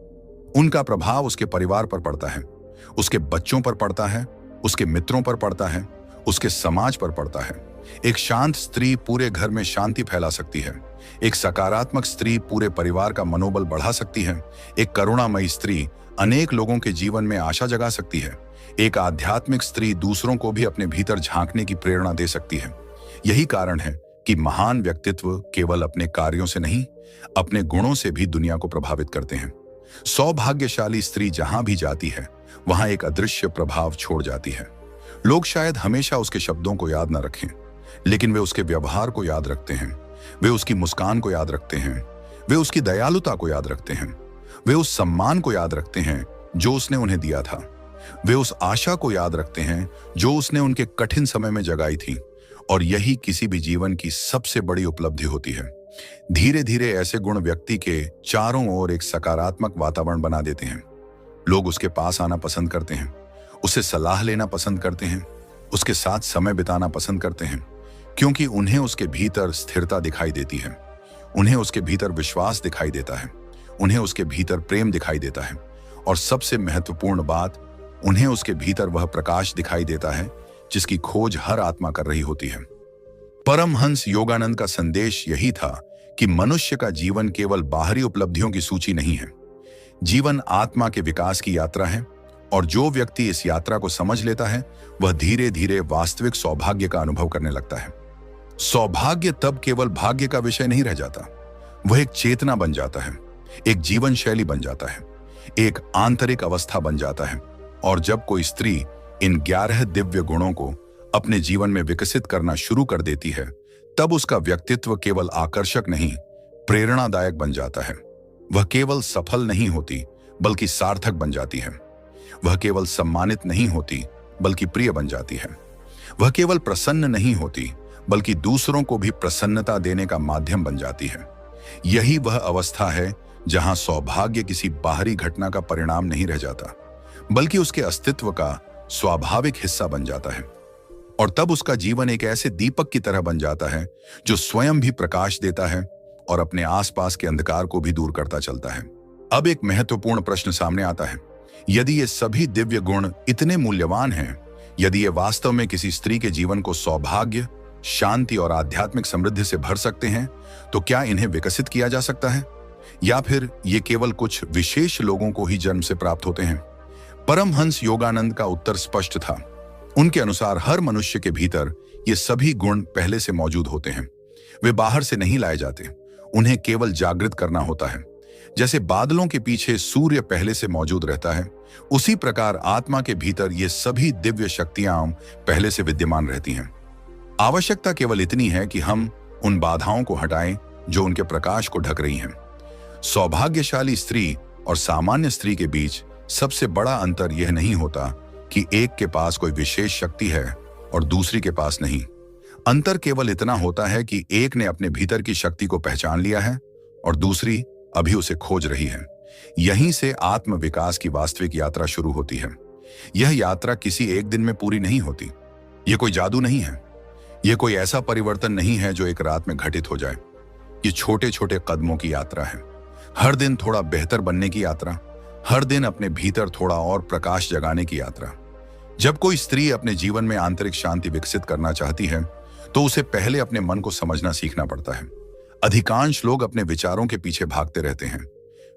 उनका प्रभाव उसके परिवार पर पड़ता है, उसके बच्चों पर पड़ता है, उसके मित्रों पर पड़ता है, उसके समाज पर पड़ता है। एक शांत स्त्री पूरे घर में शांति फैला सकती है। एक सकारात्मक स्त्री पूरे परिवार का मनोबल बढ़ा सकती है। एक करुणामयी स्त्री अनेक लोगों के जीवन में आशा जगा सकती है। एक आध्यात्मिक स्त्री दूसरों को भी अपने भीतर झांकने की प्रेरणा दे सकती है। यही कारण है कि महान व्यक्तित्व केवल अपने कार्यों से नहीं, अपने गुणों से भी दुनिया को प्रभावित करते हैं। सौभाग्यशाली स्त्री जहां भी जाती है, वहां एक अदृश्य प्रभाव छोड़ जाती है। लोग शायद हमेशा उसके शब्दों को याद न रखें, लेकिन वे उसके व्यवहार को याद रखते हैं। वे उसकी मुस्कान को याद रखते हैं। वे उसकी दयालुता को याद रखते हैं। वे उस सम्मान को याद रखते हैं जो उसने उन्हें दिया था। वे उस आशा को याद रखते हैं जो उसने उनके कठिन समय में जगाई थी। और यही किसी भी जीवन की सबसे बड़ी उपलब्धि होती है। धीरे धीरे ऐसे गुण व्यक्ति के चारों ओर एक सकारात्मक वातावरण बना देते हैं। लोग उसके पास आना पसंद करते हैं, उससे सलाह लेना पसंद करते हैं, उसके साथ समय बिताना पसंद करते हैं, क्योंकि उन्हें उसके भीतर स्थिरता दिखाई देती है। उन्हें उसके भीतर विश्वास दिखाई देता है। उन्हें उसके भीतर प्रेम दिखाई देता है। और सबसे महत्वपूर्ण बात, उन्हें उसके भीतर वह प्रकाश दिखाई देता है जिसकी खोज हर आत्मा कर रही होती है। परमहंस योगानंद का संदेश यही था कि मनुष्य का जीवन केवल बाहरी उपलब्धियों की सूची नहीं है। जीवन आत्मा के विकास की यात्रा है, और जो व्यक्ति इस यात्रा को समझ लेता है, वह धीरे धीरे वास्तविक सौभाग्य का अनुभव करने लगता है। सौभाग्य तब केवल भाग्य का विषय नहीं रह जाता, वह एक चेतना बन जाता है, एक जीवन शैली बन जाता है, एक आंतरिक अवस्था बन जाता है। और जब कोई स्त्री इन 11 दिव्य गुणों को अपने जीवन में विकसित करना शुरू कर देती है, तब उसका व्यक्तित्व केवल आकर्षक नहीं, प्रेरणादायक बन जाता है। वह केवल सफल नहीं होती, बल्कि सार्थक बन जाती है। वह केवल सम्मानित नहीं होती, बल्कि प्रिय बन जाती है। वह केवल प्रसन्न नहीं होती, बल्कि दूसरों को भी प्रसन्नता देने का माध्यम बन जाती है। यही वह अवस्था है जहां सौभाग्य किसी बाहरी घटना का परिणाम नहीं रह जाता, बल्कि उसके अस्तित्व का स्वाभाविक हिस्सा बन जाता है। और तब उसका जीवन एक ऐसे दीपक की तरह बन जाता है जो स्वयं भी प्रकाश देता है और अपने आसपास के अंधकार को भी दूर करता चलता है। अब एक महत्वपूर्ण प्रश्न सामने आता है, यदि ये सभी दिव्य गुण इतने मूल्यवान हैं, यदि ये वास्तव में किसी स्त्री के जीवन को सौभाग्य, शांति और आध्यात्मिक समृद्धि से भर सकते हैं, तो क्या इन्हें विकसित किया जा सकता है, या फिर ये केवल कुछ विशेष लोगों को ही जन्म से प्राप्त होते हैं? परमहंस योगानंद का उत्तर स्पष्ट था। उनके अनुसार हर मनुष्य के भीतर ये सभी गुण पहले से मौजूद होते हैं। वे बाहर से नहीं लाए जाते, उन्हें केवल जागृत करना होता है। जैसे बादलों के पीछे सूर्य पहले से मौजूद रहता है, उसी प्रकार आत्मा के भीतर ये सभी दिव्य शक्तियां पहले से विद्यमान रहती हैं। आवश्यकता केवल इतनी है कि हम उन बाधाओं को हटाएं जो उनके प्रकाश को ढक रही हैं। सौभाग्यशाली स्त्री और सामान्य स्त्री के बीच सबसे बड़ा अंतर यह नहीं होता कि एक के पास कोई विशेष शक्ति है और दूसरी के पास नहीं। अंतर केवल इतना होता है कि एक ने अपने भीतर की शक्ति को पहचान लिया है और दूसरी अभी उसे खोज रही है। यहीं से आत्म विकास की वास्तविक यात्रा शुरू होती है। यह यात्रा किसी एक दिन में पूरी नहीं होती। यह कोई जादू नहीं है। यह कोई ऐसा परिवर्तन नहीं है जो एक रात में घटित हो जाए। ये छोटे छोटे कदमों की यात्रा है। हर दिन थोड़ा बेहतर बनने की यात्रा, हर दिन अपने भीतर थोड़ा और प्रकाश जगाने की यात्रा। जब कोई स्त्री अपने जीवन में आंतरिक शांति विकसित करना चाहती है, तो उसे पहले अपने मन को समझना सीखना पड़ता है। अधिकांश लोग अपने विचारों के पीछे भागते रहते हैं।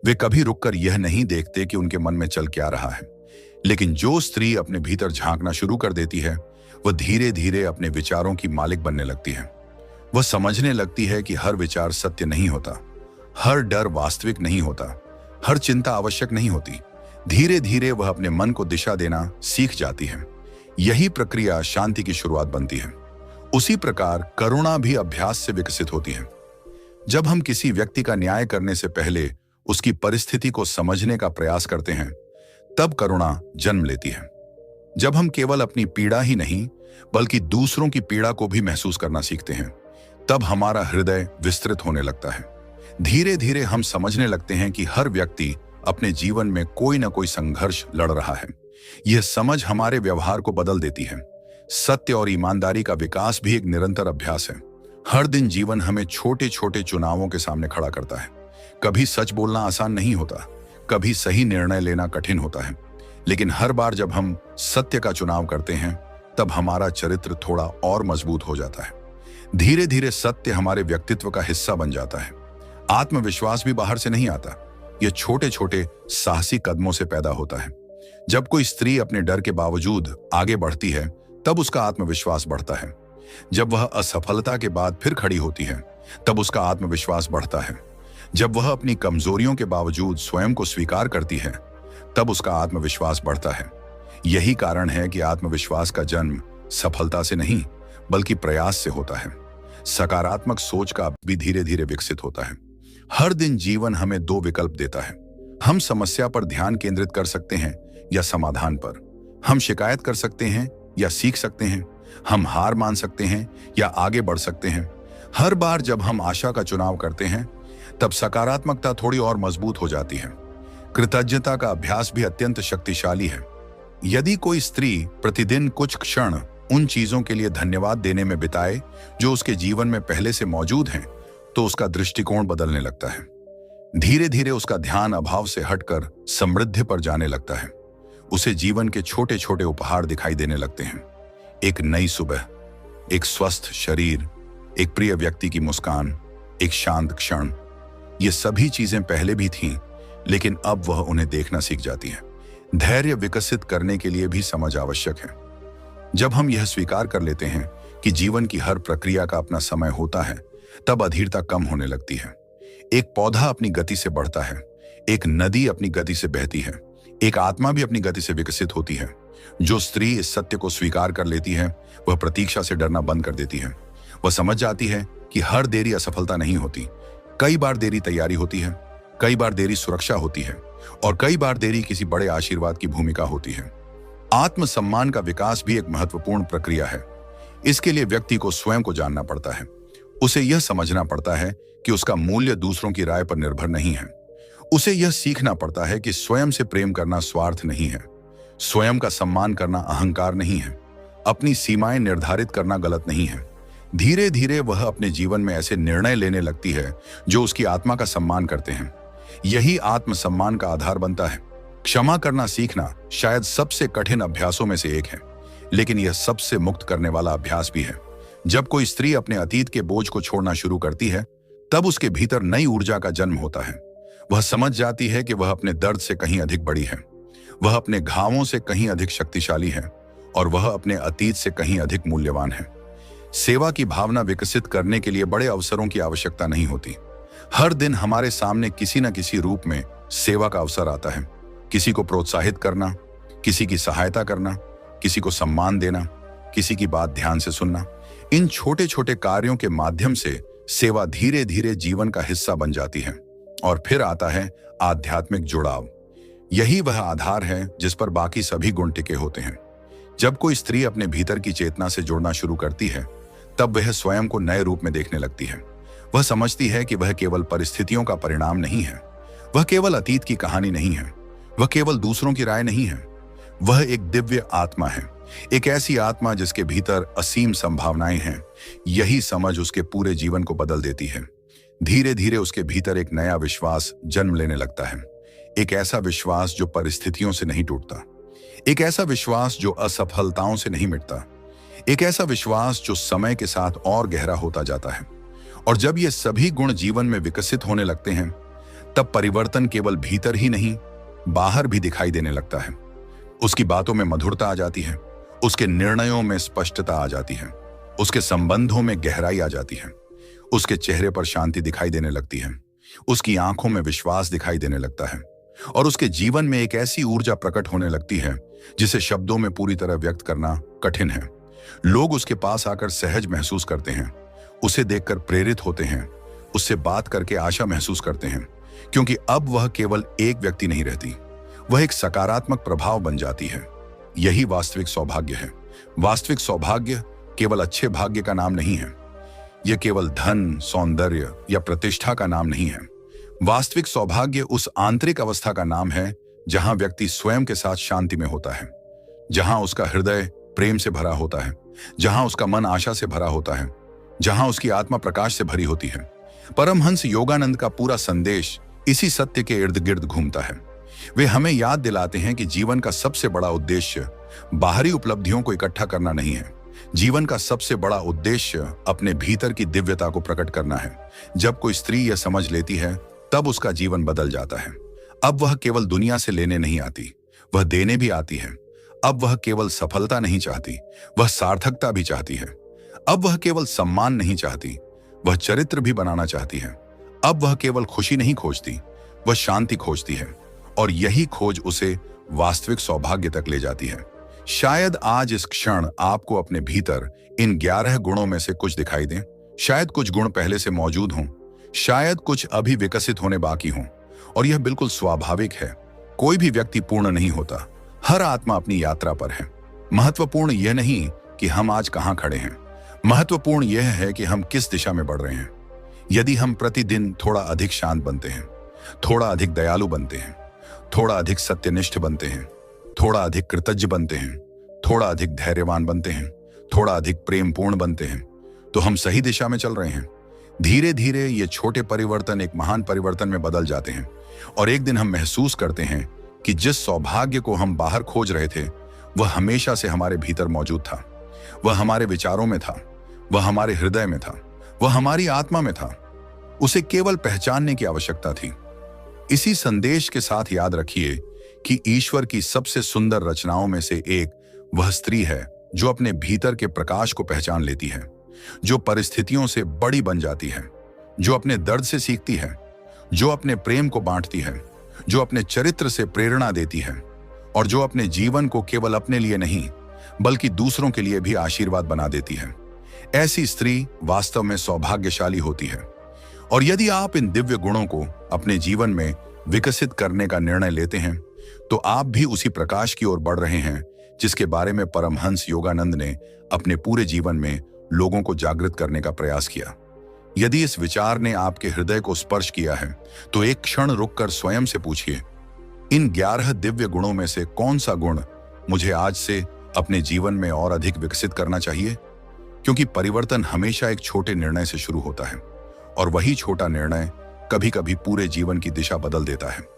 वे कभी रुककर यह नहीं देखते कि उनके मन में चल क्या रहा है। लेकिन जो स्त्री अपने भीतर झांकना शुरू कर देती है, वह धीरे धीरे अपने विचारों की मालिक बनने लगती है। वह समझने लगती है कि हर विचार सत्य नहीं होता, हर डर वास्तविक नहीं होता, हर चिंता आवश्यक नहीं होती। धीरे धीरे वह अपने मन को दिशा देना सीख जाती है। यही प्रक्रिया शांति की शुरुआत बनती है। उसी प्रकार करुणा भी अभ्यास से विकसित होती है। जब हम किसी व्यक्ति का न्याय करने से पहले उसकी परिस्थिति को समझने का प्रयास करते हैं, तब करुणा जन्म लेती है। जब हम केवल अपनी पीड़ा ही नहीं, बल्कि दूसरों की पीड़ा को भी महसूस करना सीखते हैं, तब हमारा हृदय विस्तृत होने लगता है। धीरे धीरे हम समझने लगते हैं कि हर व्यक्ति अपने जीवन में कोई ना कोई संघर्ष लड़ रहा है। यह समझ हमारे व्यवहार को बदल देती है। सत्य और ईमानदारी का विकास भी एक निरंतर अभ्यास है। हर दिन जीवन हमें छोटे छोटे चुनावों के सामने खड़ा करता है। कभी सच बोलना आसान नहीं होता, कभी सही निर्णय लेना कठिन होता है, लेकिन हर बार जब हम सत्य का चुनाव करते हैं, तब हमारा चरित्र थोड़ा और मजबूत हो जाता है। धीरे धीरे सत्य हमारे व्यक्तित्व का हिस्सा बन जाता है। आत्मविश्वास भी बाहर से नहीं आता, यह छोटे छोटे साहसी कदमों से पैदा होता है। जब कोई स्त्री अपने डर के बावजूद आगे बढ़ती है, तब उसका आत्मविश्वास बढ़ता है। जब वह असफलता के बाद फिर खड़ी होती है, तब उसका आत्मविश्वास बढ़ता है। जब वह अपनी कमजोरियों के बावजूद स्वयं को स्वीकार करती है, तब उसका आत्मविश्वास बढ़ता है। यही कारण है कि आत्मविश्वास का जन्म सफलता से नहीं, बल्कि प्रयास से होता है। सकारात्मक सोच का भी धीरे धीरे विकसित होता है। हर दिन जीवन हमें दो विकल्प देता है। हम समस्या पर ध्यान केंद्रित कर सकते हैं या समाधान पर। हम शिकायत कर सकते हैं या सीख सकते हैं। हम हार मान सकते हैं या आगे बढ़ सकते हैं। हर बार जब हम आशा का चुनाव करते हैं, तब सकारात्मकता थोड़ी और मजबूत हो जाती है। कृतज्ञता का अभ्यास भी अत्यंत शक्तिशाली है। यदि कोई स्त्री प्रतिदिन कुछ क्षण उन चीजों के लिए धन्यवाद देने में बिताए जो उसके जीवन में पहले से मौजूद हैं, तो उसका दृष्टिकोण बदलने लगता है। धीरे धीरे उसका ध्यान अभाव से हटकर समृद्धि पर जाने लगता है। उसे जीवन के छोटे छोटे उपहार दिखाई देने लगते हैं। एक नई सुबह, एक स्वस्थ शरीर, एक प्रिय व्यक्ति की मुस्कान, एक शांत क्षण। ये सभी चीजें पहले भी थीं, लेकिन अब वह उन्हें देखना सीख जाती है। धैर्य विकसित करने के लिए भी समझ आवश्यक है। जब हम यह स्वीकार कर लेते हैं कि जीवन की हर प्रक्रिया का अपना समय होता है, तब अधीरता कम होने लगती है। एक पौधा अपनी गति से बढ़ता है, एक नदी अपनी गति से बहती है, एक आत्मा भी अपनी गति से विकसित होती है। जो स्त्री इस सत्य को स्वीकार कर लेती है, वह प्रतीक्षा से डरना बंद कर देती है। वह समझ जाती है कि हर देरी असफलता नहीं होती। कई बार देरी तैयारी होती है, कई बार देरी सुरक्षा होती है, और कई बार देरी किसी बड़े आशीर्वाद की भूमिका होती है। आत्मसम्मान का विकास भी एक महत्वपूर्ण प्रक्रिया है। इसके लिए व्यक्ति को स्वयं को जानना पड़ता है। उसे यह समझना पड़ता है कि उसका मूल्य दूसरों की राय पर निर्भर नहीं है। उसे यह सीखना पड़ता है कि स्वयं से प्रेम करना स्वार्थ नहीं है। स्वयं का सम्मान करना अहंकार नहीं है। अपनी सीमाएं निर्धारित करना गलत नहीं है। धीरे धीरे वह अपने जीवन में ऐसे निर्णय लेने लगती है जो उसकी आत्मा का सम्मान करते हैं। यही आत्मसम्मान का आधार बनता है। क्षमा करना सीखना शायद सबसे कठिन अभ्यासों में से एक है, लेकिन यह सबसे मुक्त करने वाला अभ्यास भी है। जब कोई स्त्री अपने अतीत के बोझ को छोड़ना शुरू करती है, तब उसके भीतर नई ऊर्जा का जन्म होता है। वह समझ जाती है कि वह अपने दर्द से कहीं अधिक बड़ी है, वह अपने घावों से कहीं अधिक शक्तिशाली है, और वह अपने अतीत से कहीं अधिक मूल्यवान है। सेवा की भावना विकसित करने के लिए बड़े अवसरों की आवश्यकता नहीं होती। हर दिन हमारे सामने किसी न किसी रूप में सेवा का अवसर आता है। किसी को प्रोत्साहित करना, किसी की सहायता करना, किसी को सम्मान देना, किसी की बात ध्यान से सुनना। इन छोटे छोटे कार्यों के माध्यम से सेवा धीरे धीरे जीवन का हिस्सा बन जाती है। और फिर आता है आध्यात्मिक जुड़ाव। यही वह आधार है जिस पर बाकी सभी गुण टिके होते हैं। जब कोई स्त्री अपने भीतर की चेतना से जुड़ना शुरू करती है, तब वह स्वयं को नए रूप में देखने लगती है। वह समझती है कि वह केवल परिस्थितियों का परिणाम नहीं है, वह केवल अतीत की कहानी नहीं है, वह केवल दूसरों की राय नहीं है। वह एक दिव्य आत्मा है, एक ऐसी आत्मा जिसके भीतर असीम संभावनाएं हैं। यही समझ उसके पूरे जीवन को बदल देती है। धीरे धीरे उसके भीतर एक नया विश्वास जन्म लेने लगता है। एक ऐसा विश्वास जो परिस्थितियों से नहीं टूटता, एक ऐसा विश्वास जो असफलताओं से नहीं मिटता, एक ऐसा विश्वास जो समय के साथ और गहरा होता जाता है। और जब ये सभी गुण जीवन में विकसित होने लगते हैं, तब परिवर्तन केवल भीतर ही नहीं, बाहर भी दिखाई देने लगता है। उसकी बातों में मधुरता आ जाती है, उसके निर्णयों में स्पष्टता आ जाती है, उसके संबंधों में गहराई आ जाती है, उसके चेहरे पर शांति दिखाई देने लगती है, उसकी आंखों में विश्वास दिखाई देने लगता है, और उसके जीवन में एक ऐसी ऊर्जा प्रकट होने लगती है जिसे शब्दों में पूरी तरह व्यक्त करना कठिन है। लोग उसके पास आकर सहज महसूस करते हैं, उसे देखकर प्रेरित होते हैं, उससे बात करके आशा महसूस करते हैं, क्योंकि अब वह केवल एक व्यक्ति नहीं रहती, वह एक सकारात्मक प्रभाव बन जाती है। यही वास्तविक सौभाग्य है। वास्तविक सौभाग्य केवल अच्छे भाग्य का नाम नहीं है। यह केवल धन, सौंदर्य या प्रतिष्ठा का नाम नहीं है। वास्तविक सौभाग्य उस आंतरिक अवस्था का नाम है जहां व्यक्ति स्वयं के साथ शांति में होता है, जहां उसका हृदय प्रेम से भरा होता है, जहां उसका मन आशा से भरा होता है, जहां उसकी आत्मा प्रकाश से भरी होती है। परमहंस योगानंद का पूरा संदेश इसी सत्य के इर्द गिर्द घूमता है। वे हमें याद दिलाते हैं कि जीवन का सबसे बड़ा उद्देश्य बाहरी उपलब्धियों को इकट्ठा करना नहीं है। जीवन का सबसे बड़ा उद्देश्य अपने भीतर की दिव्यता को प्रकट करना है। जब कोई स्त्री यह समझ लेती है, तब उसका जीवन बदल जाता है। अब वह केवल दुनिया से लेने नहीं आती, वह देने भी आती है। अब वह केवल सफलता नहीं चाहती, वह सार्थकता भी चाहती है। अब वह केवल सम्मान नहीं चाहती, वह चरित्र भी बनाना चाहती है। अब वह केवल खुशी नहीं खोजती, वह शांति खोजती है, और यही खोज उसे वास्तविक सौभाग्य तक ले जाती है। शायद आज इस क्षण आपको अपने भीतर इन 11 गुणों में से कुछ दिखाई दें। शायद कुछ गुण पहले से मौजूद हों, शायद कुछ अभी विकसित होने बाकी हों, और यह बिल्कुल स्वाभाविक है। कोई भी व्यक्ति पूर्ण नहीं होता, हर आत्मा अपनी यात्रा पर है। महत्वपूर्ण यह नहीं कि हम आज कहां खड़े हैं, महत्वपूर्ण यह है कि हम किस दिशा में बढ़ रहे हैं। यदि हम प्रतिदिन थोड़ा अधिक शांत बनते हैं, थोड़ा अधिक दयालु बनते हैं, थोड़ा अधिक सत्यनिष्ठ बनते हैं, थोड़ा अधिक कृतज्ञ बनते हैं, थोड़ा अधिक धैर्यवान बनते हैं, थोड़ा अधिक प्रेमपूर्ण बनते हैं, तो हम सही दिशा में चल रहे हैं। धीरे धीरे ये छोटे परिवर्तन एक महान परिवर्तन में बदल जाते हैं, और एक दिन हम महसूस करते हैं कि जिस सौभाग्य को हम बाहर खोज रहे थे, वह हमेशा से हमारे भीतर मौजूद था। वह हमारे विचारों में था, वह हमारे हृदय में था, वह हमारी आत्मा में था। उसे केवल पहचानने की आवश्यकता थी। इसी संदेश के साथ याद रखिए कि ईश्वर की सबसे सुंदर रचनाओं में से एक वह स्त्री है जो अपने भीतर के प्रकाश को पहचान लेती है, जो परिस्थितियों से बड़ी बन जाती है, जो अपने दर्द से सीखती है, जो अपने प्रेम को बांटती है, जो अपने चरित्र से प्रेरणा देती है, और जो अपने जीवन को केवल अपने लिए नहीं बल्कि दूसरों के लिए भी आशीर्वाद बना देती है। ऐसी स्त्री वास्तव में सौभाग्यशाली होती है। और यदि आप इन दिव्य गुणों को अपने जीवन में विकसित करने का निर्णय लेते हैं, तो आप भी उसी प्रकाश की ओर बढ़ रहे हैं जिसके बारे में परमहंस योगानंद ने अपने पूरे जीवन में लोगों को जागृत करने का प्रयास किया। यदि इस विचार ने आपके हृदय को स्पर्श किया है, तो एक क्षण रुककर स्वयं से पूछिए, इन 11 दिव्य गुणों में से कौन सा गुण मुझे आज से अपने जीवन में और अधिक विकसित करना चाहिए? क्योंकि परिवर्तन हमेशा एक छोटे निर्णय से शुरू होता है, और वही छोटा निर्णय कभी-कभी पूरे जीवन की दिशा बदल देता है।